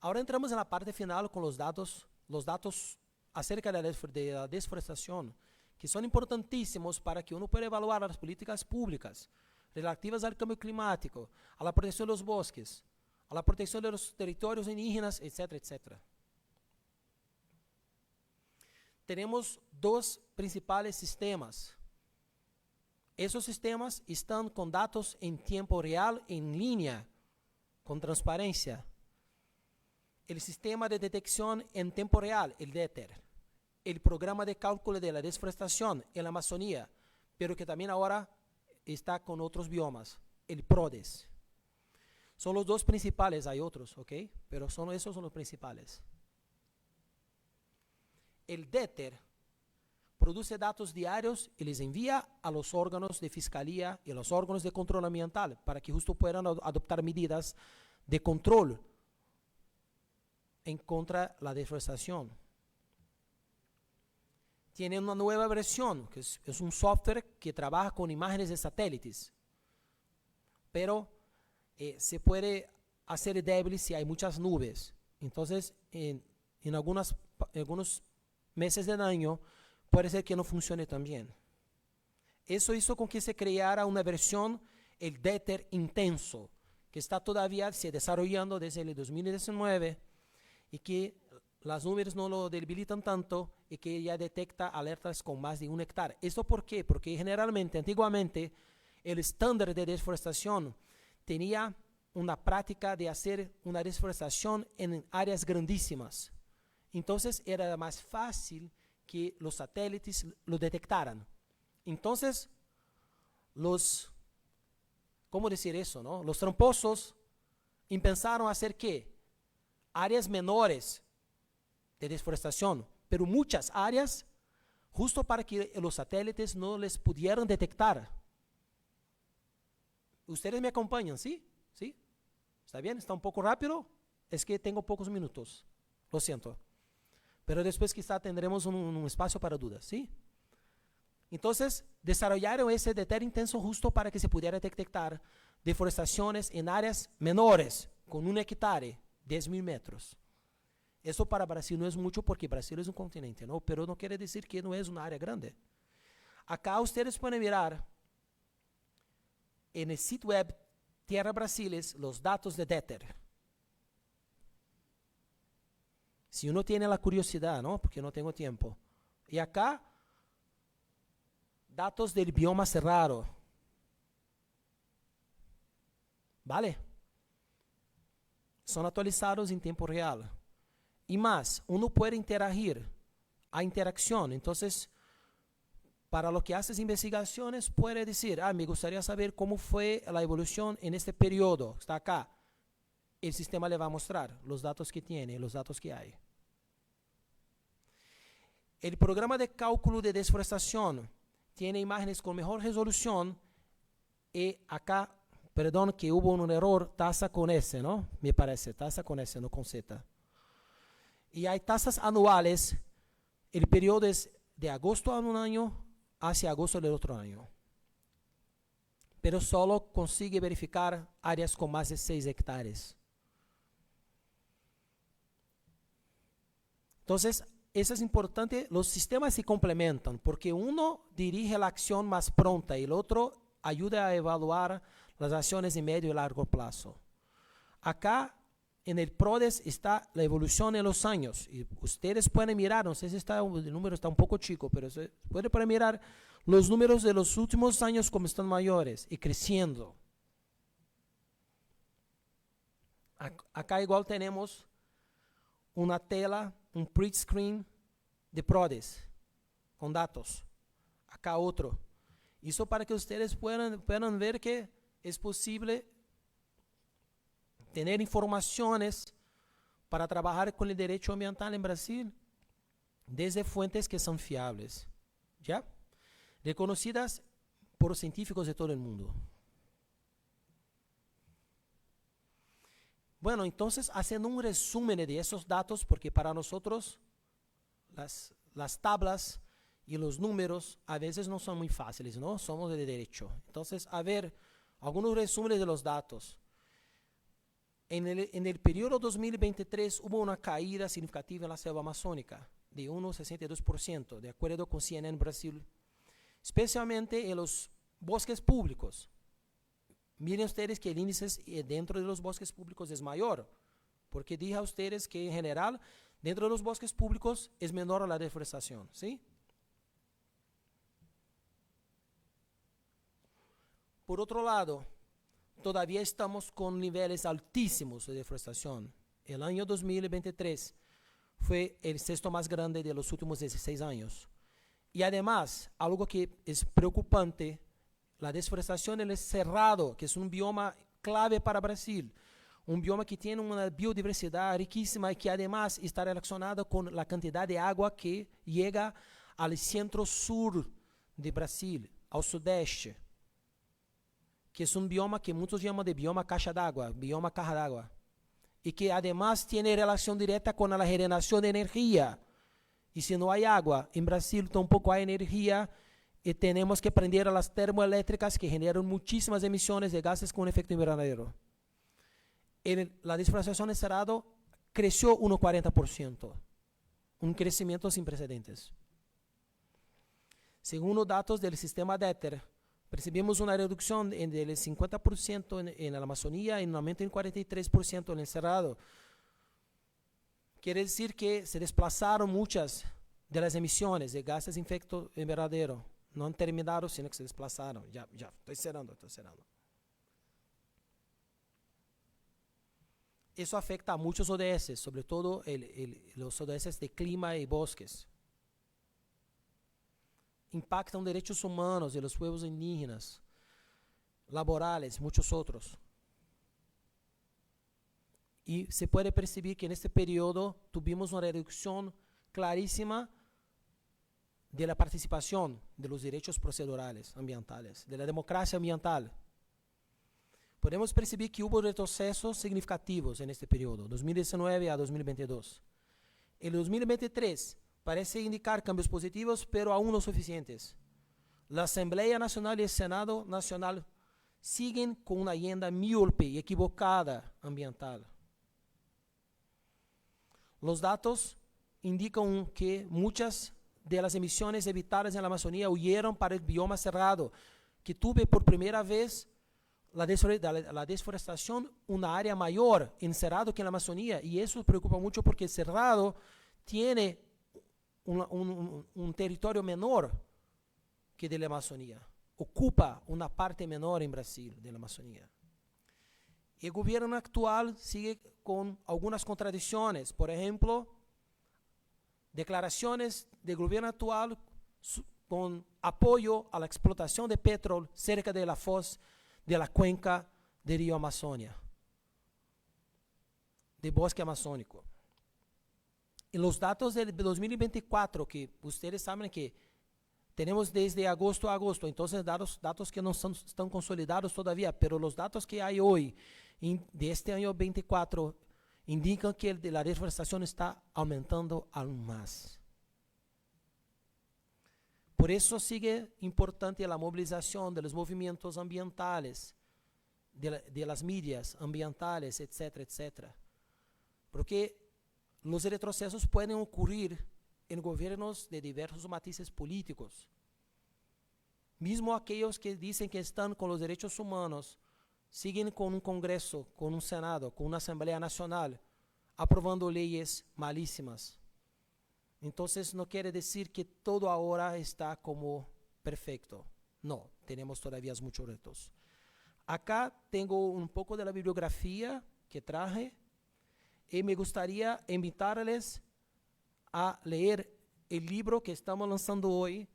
Ahora entramos en la parte final con los datos acerca de la desforestación, que son importantísimos para que uno pueda evaluar las políticas públicas relativas al cambio climático, a la protección de los bosques, a la protección de los territorios indígenas, etcétera, etcétera. Tenemos dos principales sistemas. Esos sistemas están con datos en tiempo real, en línea, con transparencia. El sistema de detección en tiempo real, el DETER. El programa de cálculo de la desforestación en la Amazonía, pero que también ahora está con otros biomas, el PRODES. Son los dos principales, hay otros, ¿ok? Pero esos son los principales. El DETER produce datos diarios y les envía a los órganos de fiscalía y a los órganos de control ambiental para que justo puedan adoptar medidas de control en contra de la deforestación. Tiene una nueva versión, que es un software que trabaja con imágenes de satélites, pero se puede hacer débil si hay muchas nubes. Entonces, en algunos meses del año, puede ser que no funcione tan bien. Eso hizo con que se creara una versión, el DETER Intenso, que está todavía se desarrollando desde el 2019 y que las nubes no lo debilitan tanto y que ya detecta alertas con más de 1 hectárea. ¿Esto por qué? Porque antiguamente, el estándar de deforestación tenía una práctica de hacer una deforestación en áreas grandísimas. Entonces era más fácil que los satélites lo detectaran. Entonces, ¿cómo decir eso, no? Los tramposos empezaron a hacer ¿qué? Áreas menores de deforestación, pero muchas áreas, justo para que los satélites no les pudieran detectar. ¿Ustedes me acompañan, sí? ¿Sí? ¿Está bien? ¿Está un poco rápido? Es que tengo pocos minutos, lo siento. Pero después quizá tendremos un espacio para dudas, ¿sí? Entonces, desarrollaron ese DETER Intenso justo para que se pudiera detectar deforestaciones en áreas menores, con 1 hectárea, 10.000 metros. Eso para Brasil no es mucho porque Brasil es un continente, ¿no? Pero no quiere decir que no es una área grande. Acá ustedes pueden mirar en el sitio web Tierra Brasiles los datos de DETER. Si uno tiene la curiosidad, ¿no? Porque no tengo tiempo. Y acá, datos del bioma cerrado. ¿Vale? Son actualizados en tiempo real. Y más, uno puede interagir, hay interacción. Entonces, para lo que haces investigaciones, puede decir, me gustaría saber cómo fue la evolución en este periodo. Está acá. El sistema le va a mostrar los datos que tiene, los datos que hay. El programa de cálculo de desforestación tiene imágenes con mejor resolución y acá, perdón que hubo un error, tasa con S, ¿no? Me parece, tasa con S, no con Z. Y hay tasas anuales, el periodo es de agosto a un año hacia agosto del otro año. Pero solo consigue verificar áreas con más de 6 hectáreas. Entonces, eso es importante, los sistemas se complementan, porque uno dirige la acción más pronta y el otro ayuda a evaluar las acciones de medio y largo plazo. Acá, en el PRODES, está la evolución en los años, y ustedes pueden mirar, no sé si el número está un poco chico, pero pueden mirar los números de los últimos años como están mayores y creciendo. Acá igual tenemos una tela, un print screen de PRODES con datos. Acá otro. Eso para que ustedes puedan ver que es posible tener informaciones para trabajar con el derecho ambiental en Brasil desde fuentes que son fiables, ¿ya? Reconocidas por científicos de todo el mundo. Bueno, entonces, haciendo un resumen de esos datos, porque para nosotros las tablas y los números a veces no son muy fáciles, ¿no? Somos de derecho. Entonces, a ver, algunos resúmenes de los datos. En el periodo 2023 hubo una caída significativa en la selva amazónica de 1,62%, de acuerdo con CNN Brasil, especialmente en los bosques públicos. Miren ustedes que el índice dentro de los bosques públicos es mayor, porque dije a ustedes que en general dentro de los bosques públicos es menor la deforestación, ¿sí? Por otro lado, todavía estamos con niveles altísimos de deforestación. El año 2023 fue el sexto más grande de los últimos 16 años. Y además, algo que es preocupante, la deforestación en el cerrado, que es un bioma clave para Brasil, un bioma que tiene una biodiversidad riquísima y que además está relacionado con la cantidad de agua que llega al centro-sur de Brasil, al sudeste, que es un bioma que muchos llaman de bioma caixa d'água, bioma caja d'água, y que además tiene relación directa con la generación de energía. Y si no hay agua, en Brasil tampoco hay energía, y tenemos que prender a las termoeléctricas que generan muchísimas emisiones de gases con efecto invernadero. La deforestación en cerrado creció 1,40%, un crecimiento sin precedentes. Según los datos del sistema DETER, percibimos una reducción del 50% en la Amazonía y un aumento en 43% en el cerrado. Quiere decir que se desplazaron muchas de las emisiones de gases de efecto invernadero. No han terminado, sino que se desplazaron. Ya, estoy cerrando. Eso afecta a muchos ODS, sobre todo los ODS de clima y bosques. Impactan derechos humanos de los pueblos indígenas, laborales, muchos otros. Y se puede percibir que en este periodo tuvimos una reducción clarísima de la participación de los derechos procedurales ambientales, de la democracia ambiental. Podemos percibir que hubo retrocesos significativos en este periodo, 2019 a 2022. En 2023 parece indicar cambios positivos, pero aún no suficientes. La Asamblea Nacional y el Senado Nacional siguen con una agenda míope y equivocada ambiental. Los datos indican que muchas de las emisiones evitadas en la Amazonía huyeron para el bioma cerrado, que tuve por primera vez la deforestación una área mayor en cerrado que en la Amazonía, y eso preocupa mucho porque el cerrado tiene un territorio menor que de la Amazonía, ocupa una parte menor en Brasil de la Amazonía. El gobierno actual sigue con algunas contradicciones, por ejemplo, declaraciones del gobierno actual con apoyo a la explotación de petróleo cerca de la foz de la cuenca del río Amazonia, del bosque amazónico. Y los datos de 2024, que ustedes saben que tenemos desde agosto a agosto, entonces datos que no están consolidados todavía, pero los datos que hay hoy de este año 24 indican que la deforestación está aumentando aún más. Por eso sigue importante la movilización de los movimientos ambientales, de las medias ambientales, etcétera, etcétera. Porque los retrocesos pueden ocurrir en gobiernos de diversos matices políticos. Mismo aquellos que dicen que están con los derechos humanos, siguen con un Congreso, con un Senado, con una Asamblea Nacional, aprobando leyes malísimas. Entonces no quiere decir que todo ahora está como perfecto. No, tenemos todavía muchos retos. Acá tengo un poco de la bibliografía que traje y me gustaría invitarles a leer el libro que estamos lanzando hoy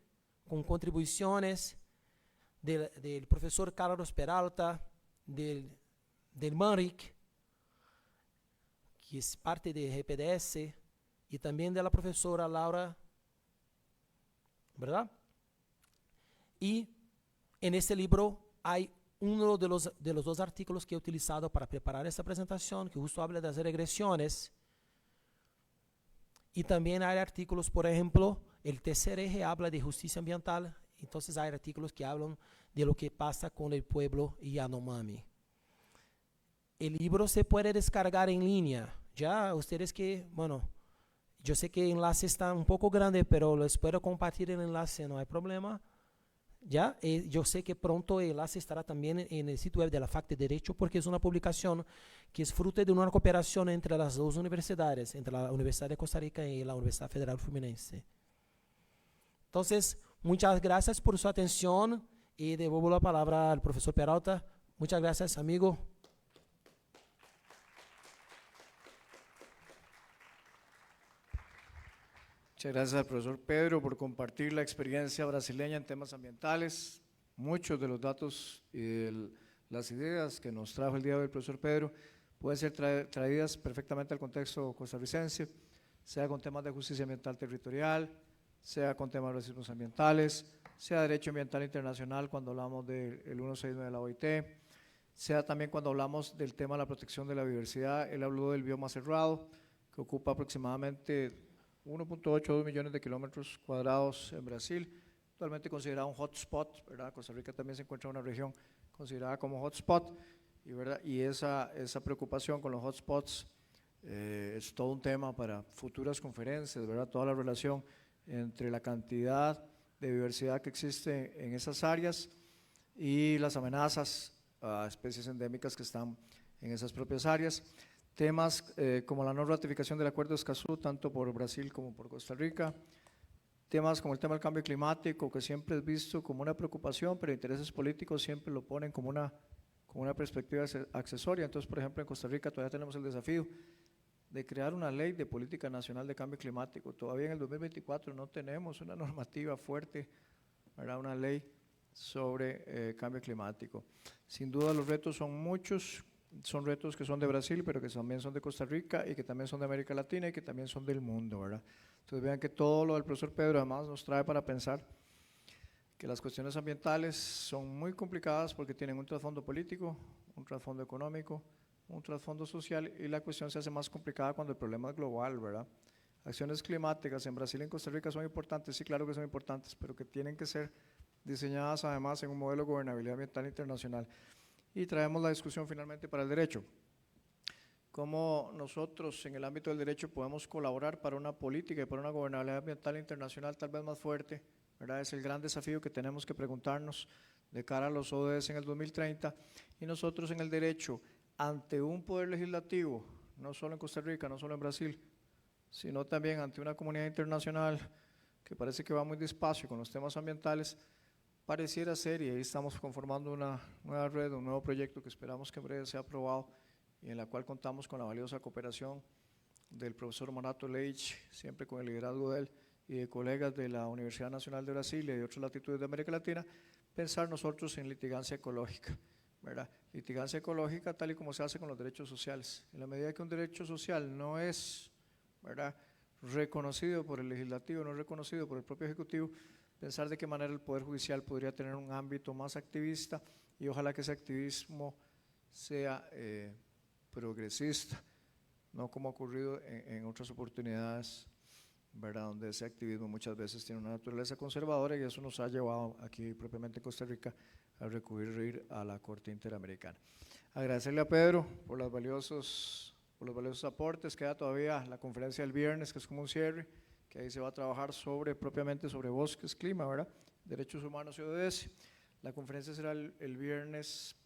con contribuciones del profesor Carlos Peralta, del Manric, que es parte de GPDS, y también de la profesora Laura, ¿verdad? Y en este libro hay uno de los dos artículos que he utilizado para preparar esta presentación, que justo habla de las regresiones. Y también hay artículos, por ejemplo, el tercer eje habla de justicia ambiental, entonces hay artículos que hablan de lo que pasa con el pueblo Yanomami. El libro se puede descargar en línea. Ya ustedes que, bueno, yo sé que el enlace está un poco grande, pero les puedo compartir el enlace, no hay problema. Ya, yo sé que pronto el enlace estará también en el sitio web de la FAC de Derecho, porque es una publicación que es fruto de una cooperación entre las dos universidades, entre la Universidad de Costa Rica y la Universidad Federal Fluminense. Entonces, muchas gracias por su atención y devuelvo la palabra al profesor Peralta. Muchas gracias, amigo. Muchas gracias al profesor Pedro por compartir la experiencia brasileña en temas ambientales. Muchos de los datos y las ideas que nos trajo el día de hoy el profesor Pedro pueden ser traídas perfectamente al contexto costarricense, sea con temas de justicia ambiental territorial, sea con temas de racismos ambientales, sea derecho ambiental internacional cuando hablamos del 169 de la OIT, sea también cuando hablamos del tema de la protección de la biodiversidad. Él habló del bioma cerrado, que ocupa aproximadamente 1.82 millones de kilómetros cuadrados en Brasil, actualmente considerado un hotspot, ¿verdad? Costa Rica también se encuentra en una región considerada como hotspot, y esa preocupación con los hotspots es todo un tema para futuras conferencias, ¿verdad? Toda la relación entre la cantidad de diversidad que existe en esas áreas y las amenazas a especies endémicas que están en esas propias áreas. Temas como la no ratificación del Acuerdo de Escazú, tanto por Brasil como por Costa Rica. Temas como el tema del cambio climático, que siempre es visto como una preocupación, pero intereses políticos siempre lo ponen como una perspectiva accesoria. Entonces, por ejemplo, en Costa Rica todavía tenemos el desafío de crear una ley de política nacional de cambio climático. Todavía en el 2024 no tenemos una normativa fuerte, ¿verdad? Una ley sobre cambio climático. Sin duda los retos son muchos. Son retos que son de Brasil, pero que también son de Costa Rica y que también son de América Latina y que también son del mundo, ¿verdad? Entonces vean que todo lo del profesor Pedro además nos trae para pensar que las cuestiones ambientales son muy complicadas porque tienen un trasfondo político, un trasfondo económico, un trasfondo social, y la cuestión se hace más complicada cuando el problema es global, ¿verdad? Acciones climáticas en Brasil y en Costa Rica son importantes, sí, claro que son importantes, pero que tienen que ser diseñadas además en un modelo de gobernabilidad ambiental internacional. Y traemos la discusión finalmente para el derecho. Cómo nosotros en el ámbito del derecho podemos colaborar para una política y para una gobernabilidad ambiental internacional tal vez más fuerte, ¿verdad? Es el gran desafío que tenemos que preguntarnos de cara a los ODS en el 2030. Y nosotros en el derecho, ante un poder legislativo, no solo en Costa Rica, no solo en Brasil, sino también ante una comunidad internacional que parece que va muy despacio con los temas ambientales, pareciera ser, y ahí estamos conformando una nueva red, un nuevo proyecto que esperamos que en breve sea aprobado y en la cual contamos con la valiosa cooperación del profesor Morato Leite, siempre con el liderazgo de él y de colegas de la Universidad Nacional de Brasil y de otras latitudes de América Latina, pensar nosotros en litigancia ecológica, ¿verdad? Litigancia ecológica tal y como se hace con los derechos sociales. En la medida que un derecho social no es, ¿verdad?, reconocido por el legislativo, no es reconocido por el propio ejecutivo, pensar de qué manera el Poder Judicial podría tener un ámbito más activista y ojalá que ese activismo sea progresista, no como ha ocurrido en otras oportunidades, ¿verdad?, donde ese activismo muchas veces tiene una naturaleza conservadora, y eso nos ha llevado aquí propiamente en Costa Rica a recurrir a la Corte Interamericana. Agradecerle a Pedro por los valiosos por los valiosos aportes. Queda todavía la conferencia del viernes, que es como un cierre, que ahí se va a trabajar propiamente sobre bosques, clima, ¿verdad? Derechos humanos y ODS. La conferencia será el viernes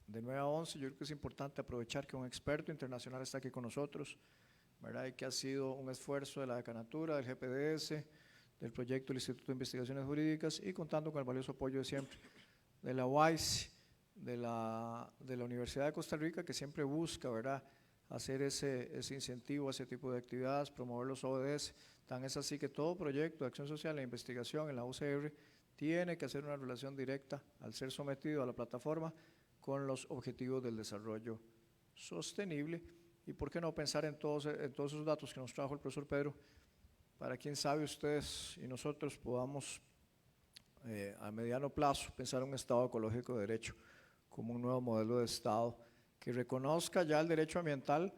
de 9 a 11. Yo creo que es importante aprovechar que un experto internacional está aquí con nosotros, ¿verdad? Y que ha sido un esfuerzo de la decanatura, del GPDS, del proyecto del Instituto de Investigaciones Jurídicas y contando con el valioso apoyo de siempre de la UICE, de la Universidad de Costa Rica, que siempre busca, ¿verdad?, hacer ese incentivo a ese tipo de actividades, promover los ODS. Tan es así que todo proyecto de acción social e investigación en la UCR tiene que hacer una relación directa al ser sometido a la plataforma con los objetivos del desarrollo sostenible. Y por qué no pensar en todos esos datos que nos trajo el profesor Pedro, para quién sabe ustedes y nosotros podamos a mediano plazo pensar un Estado ecológico de derecho como un nuevo modelo de Estado que reconozca ya el derecho ambiental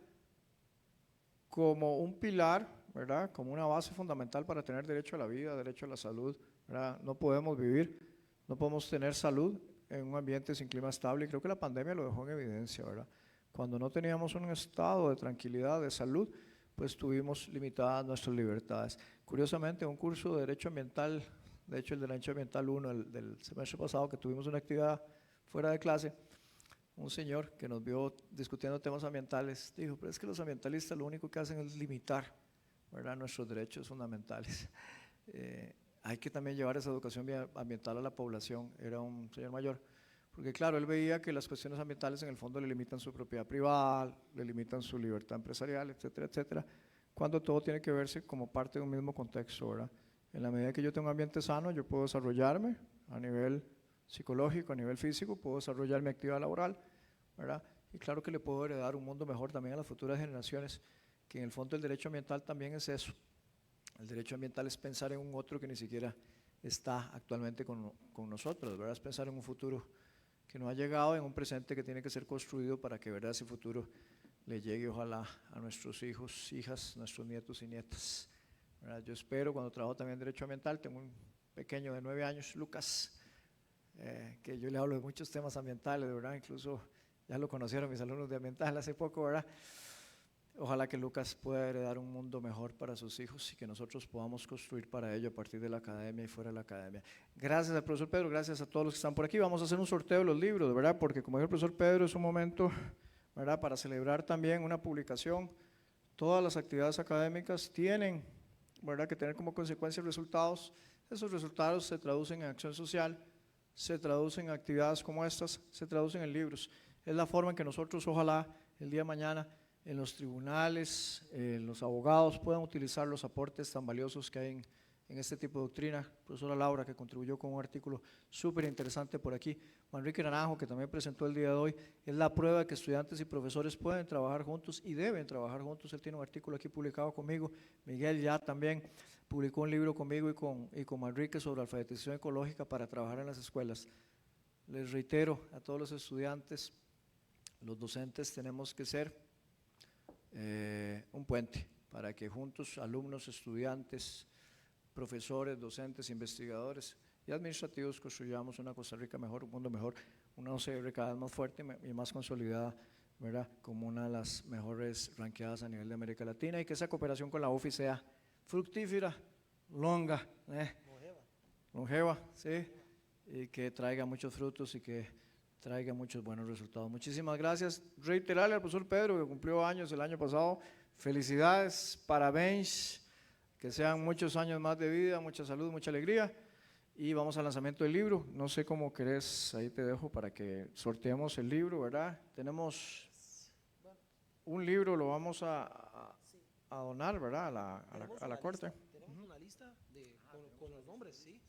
como un pilar, ¿verdad?, como una base fundamental para tener derecho a la vida, derecho a la salud, ¿verdad? No podemos tener salud en un ambiente sin clima estable, y creo que la pandemia lo dejó en evidencia, ¿verdad? Cuando no teníamos un estado de tranquilidad, de salud, pues tuvimos limitadas nuestras libertades. Curiosamente, un curso de Derecho Ambiental, de hecho el de Derecho Ambiental 1 del semestre pasado, que tuvimos una actividad fuera de clase, un señor que nos vio discutiendo temas ambientales dijo, pero es que los ambientalistas lo único que hacen es limitar, ¿verdad?, nuestros derechos fundamentales. Hay que también llevar esa educación ambiental a la población. Era un señor mayor, porque claro, él veía que las cuestiones ambientales en el fondo le limitan su propiedad privada, le limitan su libertad empresarial, etcétera, etcétera, cuando todo tiene que verse como parte de un mismo contexto, ¿verdad? En la medida que yo tengo un ambiente sano, yo puedo desarrollarme a nivel psicológico, a nivel físico, puedo desarrollar mi actividad laboral, ¿verdad? Y claro que le puedo heredar un mundo mejor también a las futuras generaciones, que en el fondo el derecho ambiental también es eso. El derecho ambiental es pensar en un otro que ni siquiera está actualmente con nosotros, ¿verdad? Es pensar en un futuro que no ha llegado, en un presente que tiene que ser construido para que, ¿verdad?, ese futuro le llegue ojalá a nuestros hijos, hijas, nuestros nietos y nietas, ¿verdad? Yo espero, cuando trabajo también en derecho ambiental, tengo un pequeño de 9 años, Lucas, que yo le hablo de muchos temas ambientales, ¿verdad? Incluso ya lo conocieron mis alumnos de ambiental hace poco, ¿verdad? Ojalá que Lucas pueda heredar un mundo mejor para sus hijos y que nosotros podamos construir para ello a partir de la academia y fuera de la academia. Gracias al profesor Pedro, gracias a todos los que están por aquí. Vamos a hacer un sorteo de los libros, ¿verdad? Porque como dijo el profesor Pedro, es un momento, ¿verdad?, para celebrar también una publicación. Todas las actividades académicas tienen, ¿verdad?, que tener como consecuencia resultados. Esos resultados se traducen en acción social, se traducen en actividades como estas, se traducen en libros. Es la forma en que nosotros, ojalá, el día de mañana, en los tribunales, los abogados puedan utilizar los aportes tan valiosos que hay en este tipo de doctrina. Profesora Laura, que contribuyó con un artículo súper interesante por aquí. Manrique Naranjo, que también presentó el día de hoy, es la prueba de que estudiantes y profesores pueden trabajar juntos y deben trabajar juntos. Él tiene un artículo aquí publicado conmigo. Miguel ya también publicó un libro conmigo y con Manrique sobre alfabetización ecológica para trabajar en las escuelas. Les reitero a todos los estudiantes, los docentes tenemos que ser un puente para que juntos, alumnos, estudiantes, profesores, docentes, investigadores y administrativos, construyamos una Costa Rica mejor, un mundo mejor, una UCR cada vez más fuerte y más consolidada, ¿verdad?, como una de las mejores ranqueadas a nivel de América Latina, y que esa cooperación con la UFI sea fructífera, longeva, ¿sí?, y que traiga muchos frutos y que traiga muchos buenos resultados. Muchísimas gracias. Reiterarle al profesor Pedro, que cumplió años el año pasado, felicidades, parabéns, que sean muchos años más de vida, mucha salud, mucha alegría, y vamos al lanzamiento del libro. No sé cómo querés, ahí te dejo para que sorteemos el libro, ¿verdad? Tenemos un libro, lo vamos a donar, ¿verdad?, a la corte. Tenemos una lista con los nombres, ¿sí?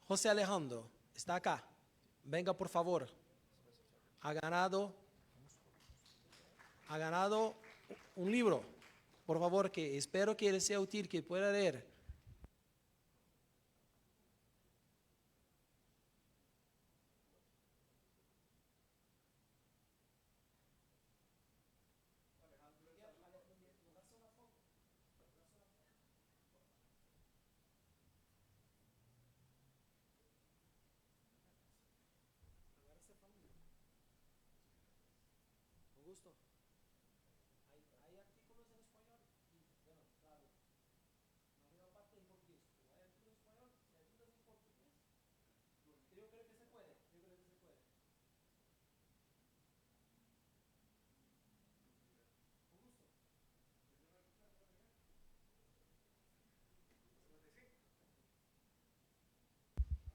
José Alejandro, está acá. Venga, por favor. Ha ganado un libro. Por favor, que espero que él sea útil, que pueda leer.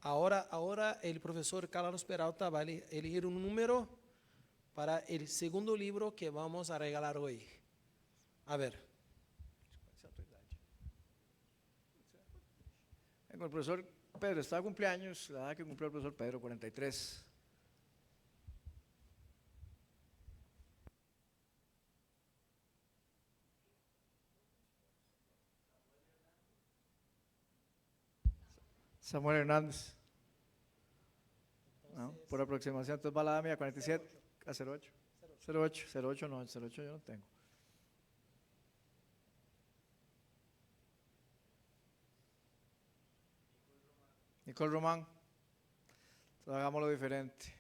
Ahora el profesor Carlos Peralta va a elegir un número para el segundo libro que vamos a regalar hoy. A ver. El profesor Pedro está de cumpleaños, la edad que cumplió el profesor Pedro, 43. Samuel Hernández. No, por aproximación, entonces va la mía, 47 a 08. 08 no, 08 yo no tengo. Nicole Román. Entonces hagámoslo diferente.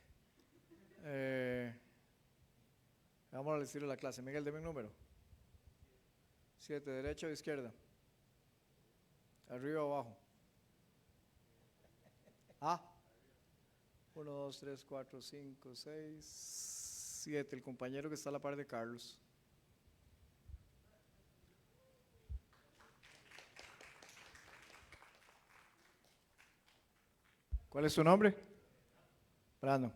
Hagámoslo al estilo de la clase. Miguel, deme un número. 7, derecha o izquierda. Arriba o abajo. Ah. 1, 2, 3, 4, 5, 6, 7. El compañero que está a la par de Carlos. ¿Cuál es tu nombre? Brandon.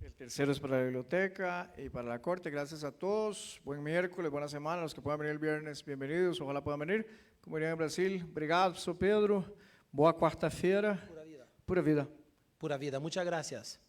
El tercero es para la biblioteca y para la corte. Gracias a todos. Buen miércoles, buena semana. Los que puedan venir el viernes, bienvenidos. Ojalá puedan venir. Como dirían en Brasil, obrigado, professor Pedro. Boa quarta-feira. Pura vida. Pura vida. Pura vida. Muchas gracias.